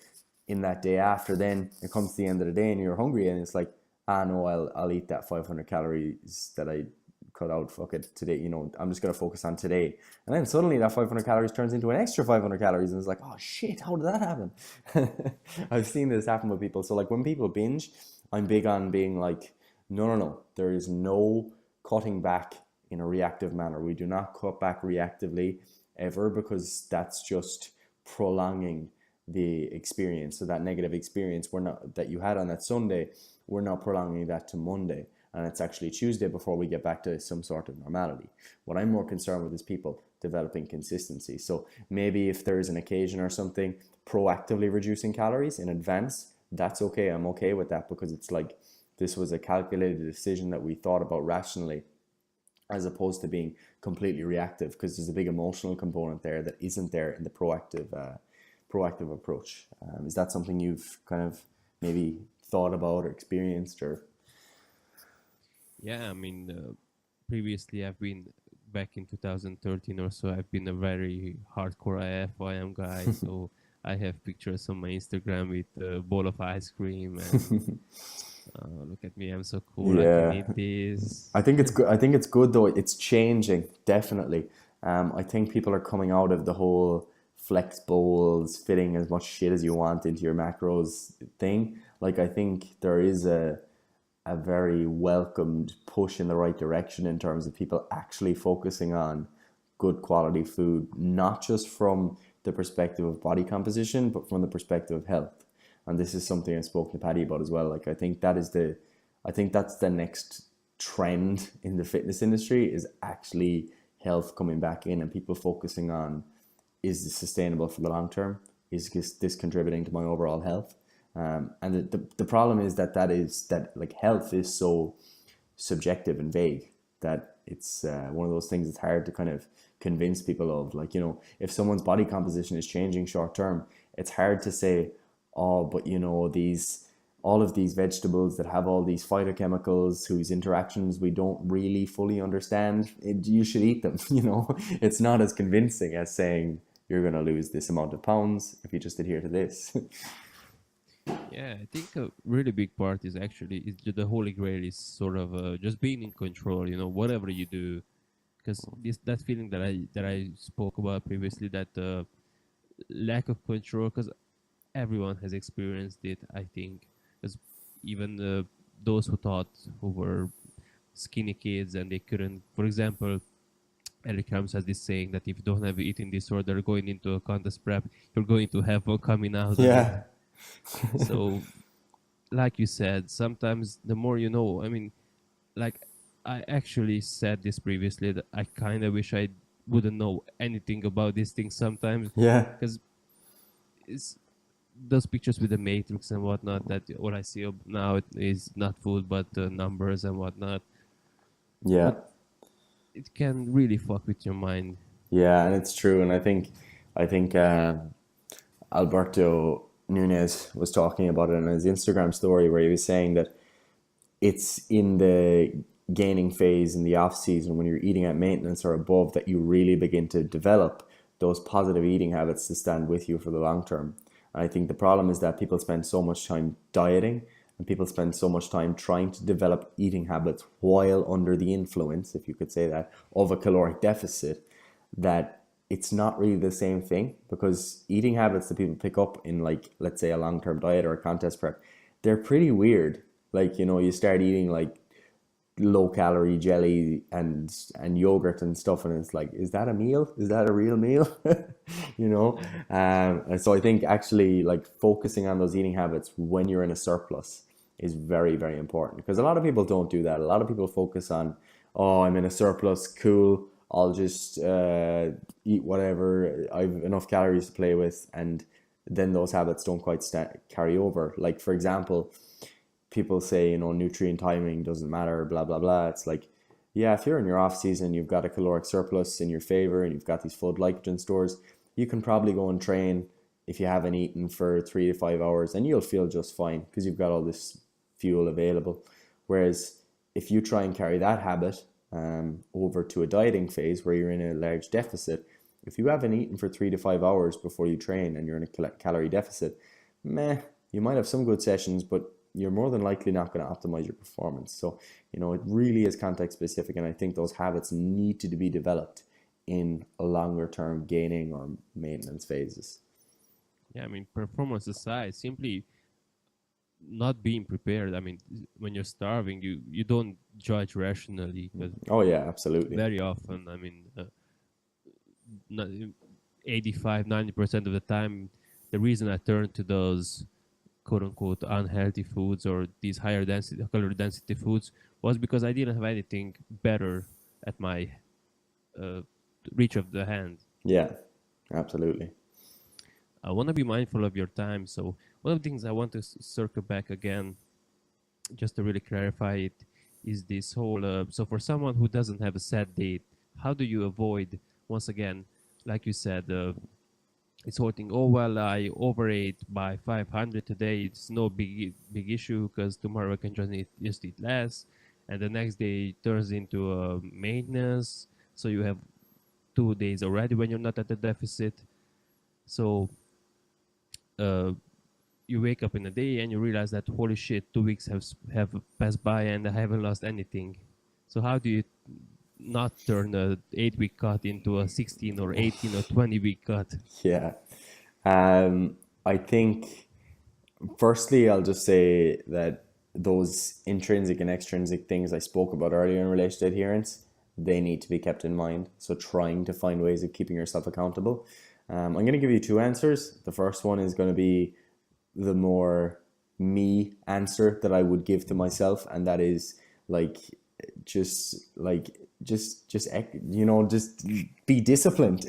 S2: in that day after, then it comes to the end of the day and you're hungry and it's like, no, I'll eat that 500 calories that I cut out. Fuck it, today, I'm just going to focus on today. And then suddenly that 500 calories turns into an extra 500 calories and it's like, oh shit, how did that happen? I've seen this happen with people. So like when people binge, I'm big on being like, no, there is no cutting back in a reactive manner. We do not cut back reactively ever, because that's just prolonging the experience. So that negative experience that you had on that Sunday, we're not prolonging that to Monday, and it's actually Tuesday before we get back to some sort of normality. What I'm more concerned with is people developing consistency. So maybe if there is an occasion or something, proactively reducing calories in advance, that's okay. I'm okay with that, because it's like, this was a calculated decision that we thought about rationally, as opposed to being completely reactive, because there's a big emotional component there that isn't there in the proactive approach. Is that something you've kind of maybe thought about or experienced, or?
S1: Yeah, I mean, previously I've been back in 2013 or so. I've been a very hardcore IFIM guy, so I have pictures on my Instagram with a bowl of ice cream and look at me, I'm so cool, I can
S2: Yeah.
S1: eat this.
S2: I think it's good. I think it's good though. It's changing definitely. I think people are coming out of the whole flex bowls, fitting as much shit as you want into your macros thing. Like I think there is a very welcomed push in the right direction in terms of people actually focusing on good quality food, not just from the perspective of body composition, but from the perspective of health. And this is something I spoke to Paddy about as well. Like I think that's the next trend in the fitness industry is actually health coming back in and people focusing on, is this sustainable for the long term? Is this contributing to my overall health? And the problem is that like health is so subjective and vague that it's one of those things it's hard to kind of convince people of. Like, you know, if someone's body composition is changing short term, it's hard to say, oh, but you know, all of these vegetables that have all these phytochemicals whose interactions we don't really fully understand, you should eat them. You know, it's not as convincing as saying you're going to lose this amount of pounds if you just adhere to this.
S1: Yeah, I think a really big part is actually is the holy grail is sort of just being in control. You know, whatever you do, because this that feeling that I spoke about previously, that lack of control, because everyone has experienced it. I think, because even those who were skinny kids and they couldn't, for example, Eric Helms has this saying that if you don't have an eating disorder going into a contest prep, you're going to have one coming out of it.
S2: Yeah.
S1: So, like you said, sometimes the more you know, I mean, like I actually said this previously that I kind of wish I wouldn't know anything about these things sometimes,
S2: Yeah.
S1: because it's those pictures with the matrix and whatnot that what I see now is not food but numbers and whatnot.
S2: Yeah.
S1: But it can really fuck with your mind.
S2: Yeah, and it's true. And I think Alberto Nunez was talking about it in his Instagram story where he was saying that it's in the gaining phase in the off season when you're eating at maintenance or above that you really begin to develop those positive eating habits to stand with you for the long term. And I think the problem is that people spend so much time dieting and people spend so much time trying to develop eating habits while under the influence, if you could say that, of a caloric deficit, that it's not really the same thing, because eating habits that people pick up in, like, let's say a long-term diet or a contest prep, they're pretty weird. Like, you know, you start eating like low calorie jelly and yogurt and stuff, and it's like, is that a meal? Is that a real meal? You know. And so I think actually like focusing on those eating habits when you're in a surplus is very, very important, because a lot of people don't do that. A lot of people focus on, oh, I'm in a surplus, cool, I'll just eat whatever, I've enough calories to play with, and then those habits don't quite carry over. Like, for example, people say, you know, nutrient timing doesn't matter, blah, blah, blah. It's like, yeah, if you're in your off season, you've got a caloric surplus in your favor and you've got these food glycogen stores, you can probably go and train if you haven't eaten for 3 to 5 hours and you'll feel just fine because you've got all this fuel available. Whereas if you try and carry that habit over to a dieting phase where you're in a large deficit, if you haven't eaten for 3 to 5 hours before you train and you're in a calorie deficit, you might have some good sessions, but you're more than likely not going to optimize your performance. So, you know, it really is context specific. And I think those habits need to be developed in a longer term gaining or maintenance phases.
S1: Yeah, I mean, performance aside, simply not being prepared. I mean, when you're starving, you don't judge rationally, because
S2: Oh, yeah, absolutely.
S1: very often, I mean, 85, 90% of the time, the reason I turn to those quote unquote unhealthy foods or these higher density calorie density foods was because I didn't have anything better at my uh, reach of the hand.
S2: Yeah, absolutely.
S1: I want to be mindful of your time. So one of the things I want to circle back again, just to really clarify it, is this whole. So for someone who doesn't have a set date, how do you avoid, once again, like you said, it's whole thing, oh, well, I overate by 500 today. It's no big issue because tomorrow I can just eat less. And the next day turns into a maintenance. So you have 2 days already when you're not at the deficit. So uh, you wake up in a day and you realize that holy shit, 2 weeks have passed by and I haven't lost anything. So how do you not turn a 8 week cut into a 16 or 18 or 20 week cut?
S2: Yeah. I think, firstly, I'll just say that those intrinsic and extrinsic things I spoke about earlier in relation to adherence, they need to be kept in mind. So trying to find ways of keeping yourself accountable. I'm going to give you two answers. The first one is going to be the more me answer that I would give to myself, and that is like just just be disciplined.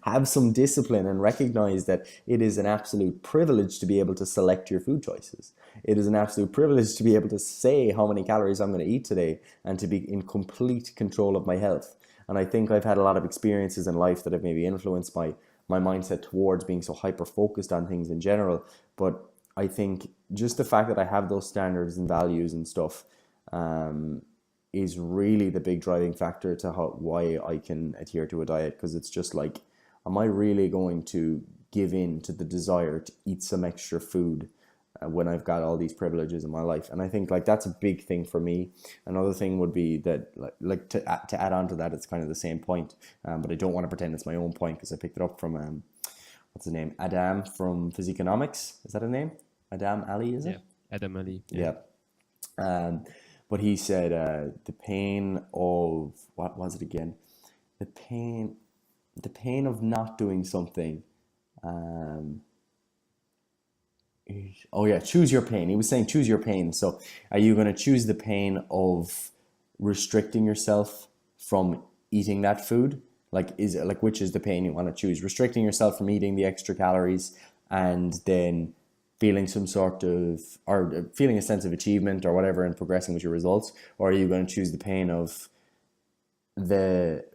S2: Have some discipline, and recognize that it is an absolute privilege to be able to select your food choices. It is an absolute privilege to be able to say how many calories I'm going to eat today and to be in complete control of my health. And I think I've had a lot of experiences in life that have maybe influenced my mindset towards being so hyper focused on things in general. But I think just the fact that I have those standards and values and stuff is really the big driving factor to why I can adhere to a diet. Because it's just like, am I really going to give in to the desire to eat some extra food when I've got all these privileges in my life? And I think like that's a big thing for me. Another thing would be that to add on to that, it's kind of the same point, but I don't want to pretend it's my own point because I picked it up from what's his name, Adam from Physiconomics. Is that a name? Adam Ali, is it?
S1: Yeah, Adam Ali.
S2: Yeah. But he said the pain of, what was it again? The pain of not doing something. Oh yeah, choose your pain. He was saying choose your pain. So are you going to choose the pain of restricting yourself from eating that food? Like, is it like, which is the pain you want to choose? Restricting yourself from eating the extra calories and then feeling some sort of, or feeling a sense of achievement or whatever and progressing with your results? Or are you going to choose the pain of the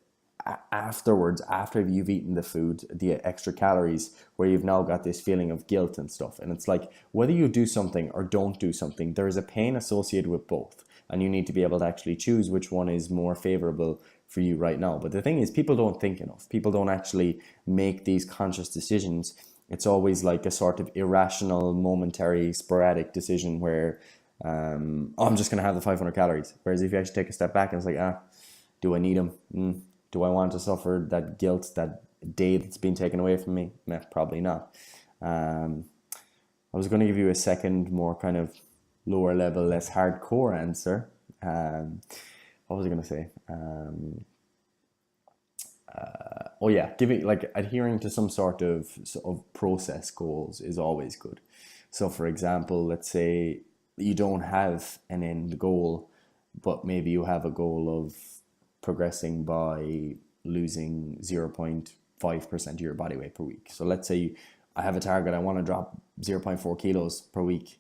S2: afterwards, after you've eaten the food, the extra calories, where you've now got this feeling of guilt and stuff? And it's like, whether you do something or don't do something, there is a pain associated with both, and you need to be able to actually choose which one is more favorable for you right now. But the thing is, people don't think enough. People don't actually make these conscious decisions. It's always like a sort of irrational, momentary, sporadic decision where oh, I'm just going to have the 500 calories. Whereas if you actually take a step back and it's like, do I need them? Do I want to suffer that guilt, that day that's been taken away from me? Nah, probably not. I was going to give you a second, more kind of lower level, less hardcore answer. What was I going to say? Oh yeah, giving, like, adhering to some sort of process goals is always good. So for example, let's say you don't have an end goal, but maybe you have a goal of progressing by losing 0.5% of your body weight per week. So let's say I have a target, I want to drop 0.4 kilos per week,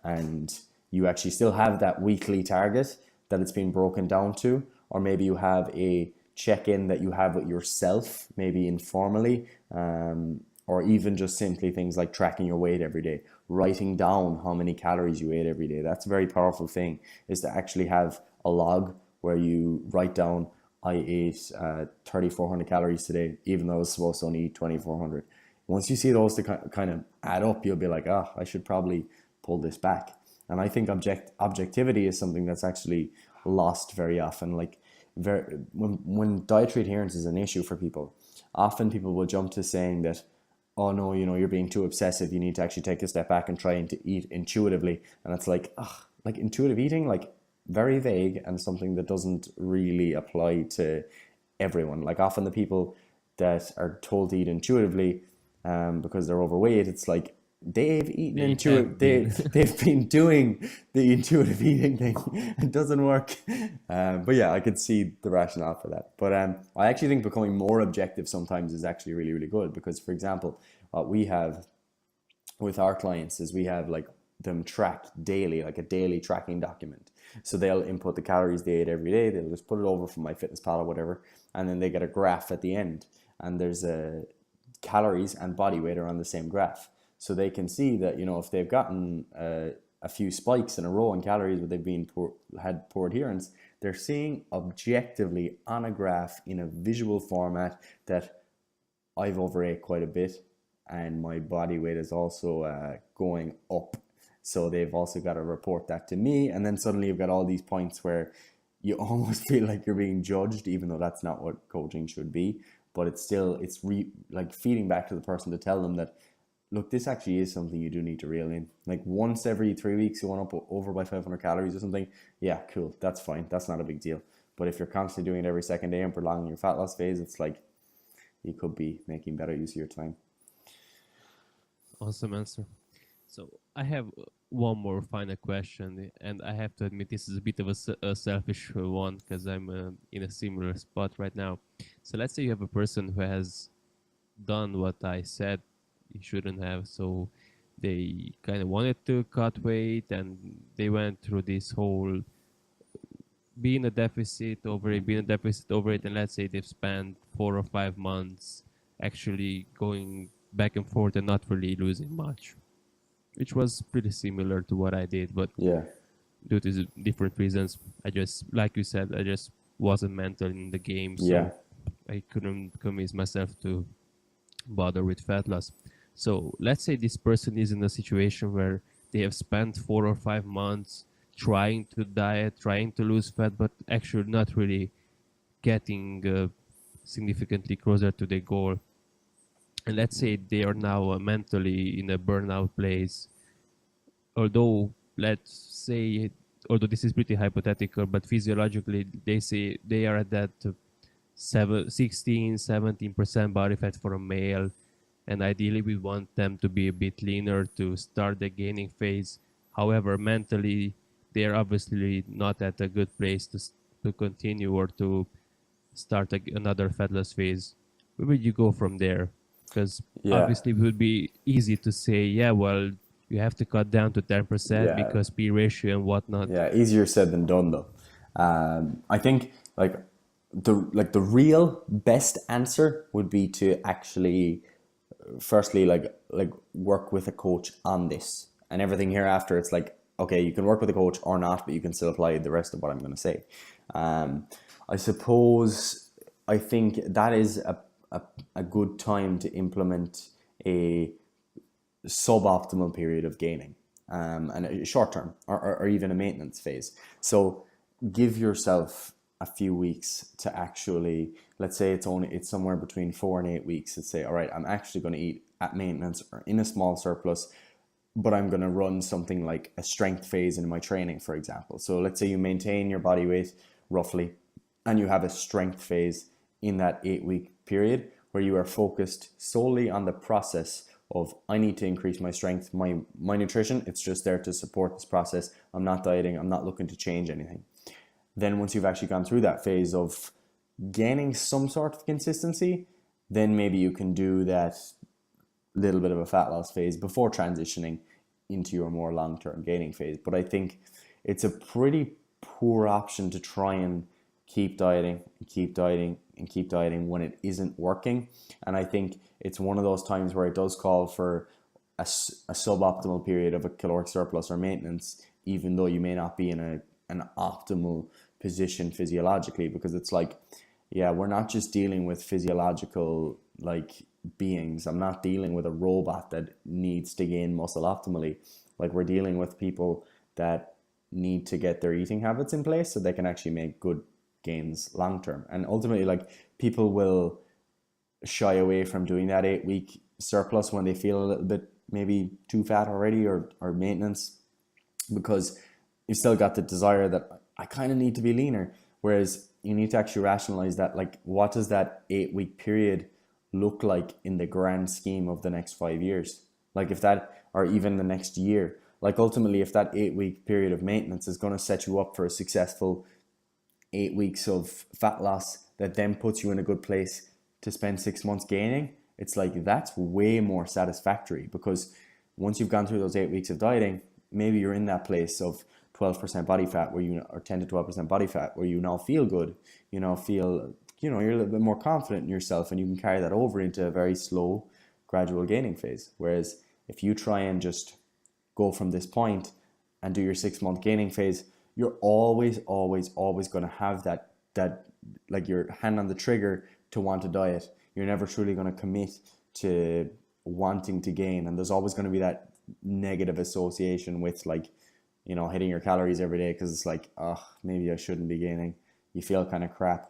S2: and you actually still have that weekly target that it's been broken down to, or maybe you have a check-in that you have with yourself, maybe informally, or even just simply things like tracking your weight every day, writing down how many calories you ate every day. That's a very powerful thing, is to actually have a log where you write down, I ate 3,400 calories today, even though I was supposed to only eat 2,400. Once you see those to kind of add up, you'll be like, I should probably pull this back. And I think objectivity is something that's actually lost very often. Like, when dietary adherence is an issue for people, often people will jump to saying that, oh no, you're being too obsessive, you need to actually take a step back and try and to eat intuitively. And it's like, like intuitive eating, like very vague and something that doesn't really apply to everyone. Like often the people that are told to eat intuitively because they're overweight, it's like they've been doing the intuitive eating thing. It doesn't work. But yeah, I could see the rationale for that. But I actually think becoming more objective sometimes is actually really, really good, because for example, what we have with our clients is we have like them track daily, like a daily tracking document. So they'll input the calories they ate every day. They'll just put it over from MyFitnessPal or whatever, and then they get a graph at the end, and there's calories and body weight are on the same graph. So they can see that, if they've gotten a few spikes in a row in calories, but they've had poor adherence, they're seeing objectively on a graph in a visual format that I've overate quite a bit, and my body weight is also going up. So they've also got to report that to me. And then suddenly you've got all these points where you almost feel like you're being judged, even though that's not what coaching should be. But it's still, like feeding back to the person to tell them that, look, this actually is something you do need to reel in. Like once every 3 weeks, you went up over by 500 calories or something. Yeah, cool. That's fine. That's not a big deal. But if you're constantly doing it every second day and prolonging your fat loss phase, it's like you could be making better use of your time.
S1: Awesome answer. So I have one more final question, and I have to admit this is a bit of a selfish one because I'm in a similar spot right now. So let's say you have a person who has done what I said he shouldn't have. So they kind of wanted to cut weight, and they went through this whole being a deficit over it, and let's say they've spent 4 or 5 months actually going back and forth and not really losing much, which was pretty similar to what I did, but
S2: Yeah.
S1: due to different reasons, I just, like you said, I just wasn't mental in the game, so
S2: Yeah.
S1: I couldn't convince myself to bother with fat loss. So let's say this person is in a situation where they have spent 4 or 5 months trying to diet, trying to lose fat, but actually not really getting significantly closer to their goal. And let's say they are now mentally in a burnout place. Although, let's say, although this is pretty hypothetical, but physiologically, they say they are at that 16-17% body fat for a male, and ideally we want them to be a bit leaner to start the gaining phase. However, mentally, they are obviously not at a good place to continue or to start another fat loss phase. Where would you go from there? Because
S2: Yeah.
S1: obviously it would be easy to say, yeah, well, you have to cut down to 10%
S2: Yeah.
S1: because P ratio and whatnot.
S2: Yeah, easier said than done though. I think the real best answer would be to actually firstly like work with a coach on this, and everything hereafter it's like, okay, you can work with a coach or not, but you can still apply the rest of what I'm going to say. I suppose I think that is a good time to implement a suboptimal period of gaining, and a short term or even a maintenance phase. So give yourself a few weeks to actually, let's say it's somewhere between 4 and 8 weeks, to say, all right, I'm actually going to eat at maintenance or in a small surplus, but I'm going to run something like a strength phase in my training, for example. So let's say you maintain your body weight roughly, and you have a strength phase in that 8-week period where you are focused solely on the process of, I need to increase my strength, my nutrition, it's just there to support this process. I'm not dieting, I'm not looking to change anything. Then once you've actually gone through that phase of gaining some sort of consistency, then maybe you can do that little bit of a fat loss phase before transitioning into your more long-term gaining phase. But I think it's a pretty poor option to try and keep dieting and keep dieting and keep dieting when it isn't working. And I think it's one of those times where it does call for a suboptimal period of a caloric surplus or maintenance, even though you may not be in an optimal position physiologically, because it's like, yeah, we're not just dealing with physiological like beings. I'm not dealing with a robot that needs to gain muscle optimally. Like, we're dealing with people that need to get their eating habits in place so they can actually make good gains long term. And ultimately, like, people will shy away from doing that 8-week surplus when they feel a little bit maybe too fat already, or maintenance, because you've still got the desire that I kind of need to be leaner. Whereas you need to actually rationalize that, like, what does that 8-week period look like in the grand scheme of the next 5 years? Like, if that, or even the next year, like, ultimately, if that 8-week period of maintenance is going to set you up for a successful 8 weeks of fat loss that then puts you in a good place to spend 6 months gaining, it's like, that's way more satisfactory, because once you've gone through those 8 weeks of dieting, maybe you're in that place of 12% body fat where you, or 10 to 12% body fat, where you now feel good, you now feel, you know, you're a little bit more confident in yourself, and you can carry that over into a very slow, gradual gaining phase. Whereas if you try and just go from this point and do your 6-month gaining phase, you're always going to have that like your hand on the trigger to want to diet. You're never truly going to commit to wanting to gain, and there's always going to be that negative association with like, you know, hitting your calories every day, because it's like, oh, maybe I shouldn't be gaining. You feel kind of crap.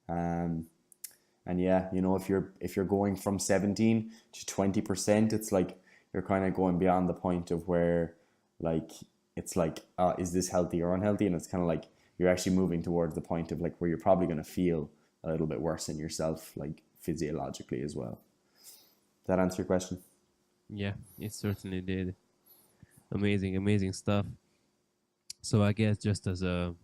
S2: And yeah, you know, if you're going from 17 to 20%, it's like you're kind of going beyond the point of where like it's like, is this healthy or unhealthy? And it's kind of like you're actually moving towards the point of like where you're probably going to feel a little bit worse in yourself, like physiologically as well. Does that answer your question?
S1: Yeah, it certainly did. Amazing stuff. So I guess just as a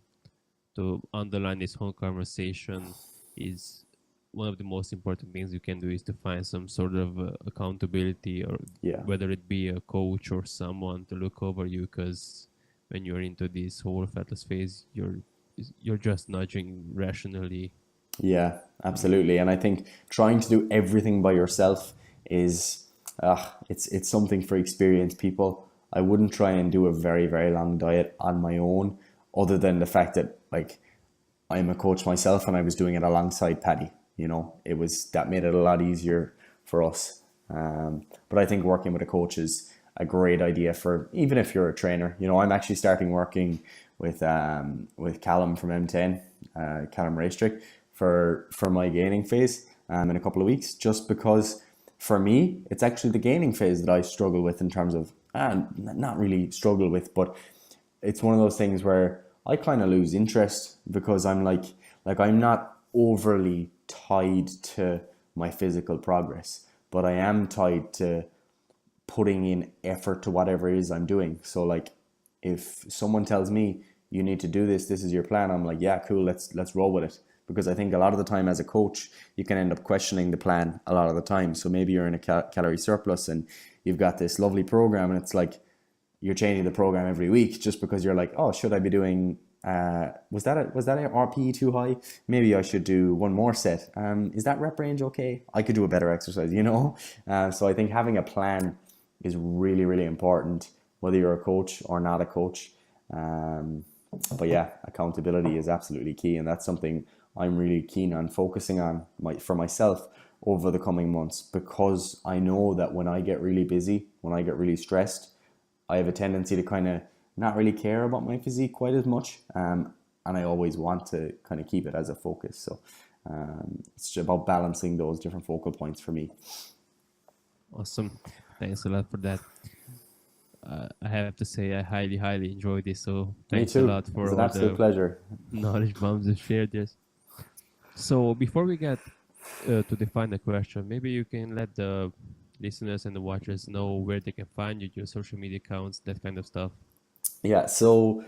S1: to underline this whole conversation is one of the most important things you can do is to find some sort of accountability, or
S2: Yeah.
S1: whether it be a coach or someone to look over you, because when you're into this whole fat loss phase, you're just nudging rationally.
S2: Yeah, absolutely. And I think trying to do everything by yourself is, it's something for experienced people. I wouldn't try and do a very, very long diet on my own, other than the fact that like I'm a coach myself and I was doing it alongside Paddy. You know, that made it a lot easier for us. But I think working with a coach is a great idea for even if you're a trainer. You know, I'm actually starting working with Callum from M10, Callum Racetrick, for my gaining phase in a couple of weeks, just because for me it's actually the gaining phase that I struggle with in terms of not really struggle with, but it's one of those things where I kind of lose interest because I'm like I'm not overly tied to my physical progress, but I am tied to putting in effort to whatever it is I'm doing. So like if someone tells me you need to do this is your plan, I'm like, yeah, cool, let's roll with it. Because I think a lot of the time as a coach, you can end up questioning the plan a lot of the time. So maybe you're in a calorie surplus and you've got this lovely program, and it's like you're changing the program every week just because you're like, oh, should I be doing was that an RPE too high? Maybe I should do one more set. Is that rep range okay? I could do a better exercise, you know? So I think having a plan is really, really important, whether you're a coach or not a coach. But yeah, accountability is absolutely key, and that's something I'm really keen on focusing on for myself over the coming months, because I know that when I get really busy, when I get really stressed, I have a tendency to kind of not really care about my physique quite as much, and I always want to kind of keep it as a focus. So it's just about balancing those different focal points for me.
S1: Awesome. Thanks a lot for that. I have to say I highly enjoyed this. So thanks a lot for
S2: It's an
S1: all
S2: absolute
S1: the
S2: pleasure.
S1: knowledge bombs you shared this. So before we get to define the question, maybe you can let the listeners and the watchers know where they can find you, your social media accounts, that kind of stuff.
S2: Yeah, so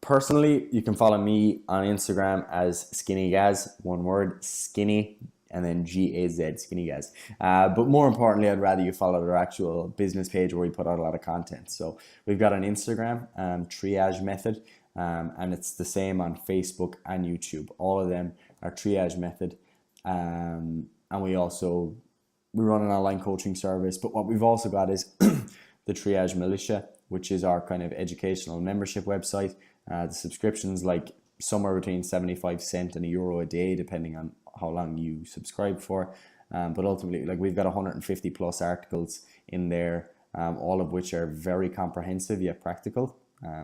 S2: personally, you can follow me on Instagram as SkinnyGaz, one word, skinny, and then GAZ, SkinnyGaz. But more importantly, I'd rather you follow our actual business page where we put out a lot of content. So we've got an Instagram, Triage Method, and it's the same on Facebook and YouTube. All of them are Triage Method. And we run an online coaching service. But what we've also got is the Triage Militia, which is our kind of educational membership website. The subscription's like somewhere between 75 cents and €1 a day, depending on how long you subscribe for. But ultimately, like we've got 150 plus articles in there, all of which are very comprehensive yet practical.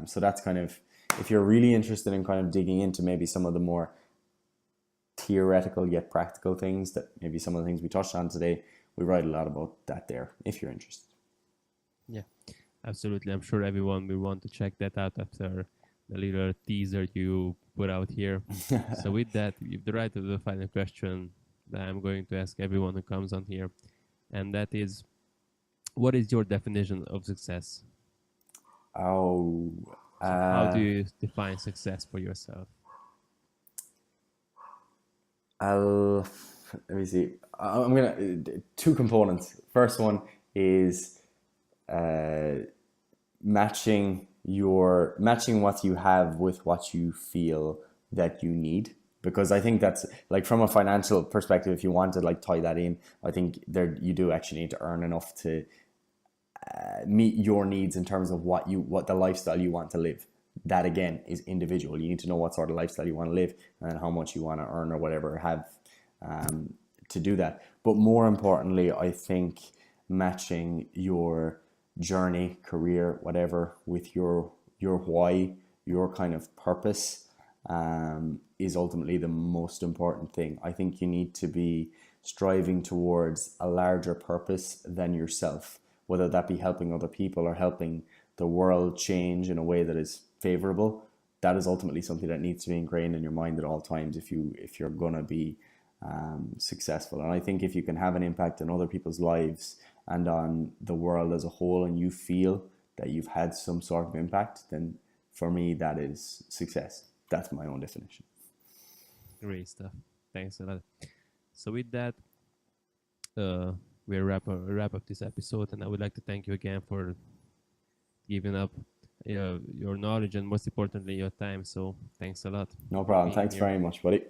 S2: So that's kind of, if you're really interested in kind of digging into maybe some of the more theoretical yet practical things, that maybe some of the things we touched on today, we write a lot about that there, if you're interested.
S1: Yeah, absolutely. I'm sure everyone will want to check that out after the little teaser you put out here. So with that, you've the right to the final question that I'm going to ask everyone who comes on here. And that is, what is your definition of success?
S2: Oh,
S1: So how do you define success for yourself?
S2: let me see. I'm gonna two components. First one is matching what you have with what you feel that you need, because I think that's like from a financial perspective, if you want to like tie that in, I think there you do actually need to earn enough to meet your needs in terms of what the lifestyle you want to live. That again is individual. You need to know what sort of lifestyle you want to live and how much you want to earn or whatever have to do that. But more importantly, I think matching your journey, career, whatever, with your why, your kind of purpose, is ultimately the most important thing. I think you need to be striving towards a larger purpose than yourself, whether that be helping other people or helping the world change in a way that is favorable. That is ultimately something that needs to be ingrained in your mind at all times if you're gonna be successful. And I think if you can have an impact on other people's lives and on the world as a whole, and you feel that you've had some sort of impact, then for me that is success. That's my own definition.
S1: Great stuff. Thanks a lot. So with that, we wrap up this episode, and I would like to thank you again for giving up your knowledge and most importantly your time. So thanks a lot.
S2: No problem.
S1: Being
S2: Thanks
S1: here.
S2: very much, buddy.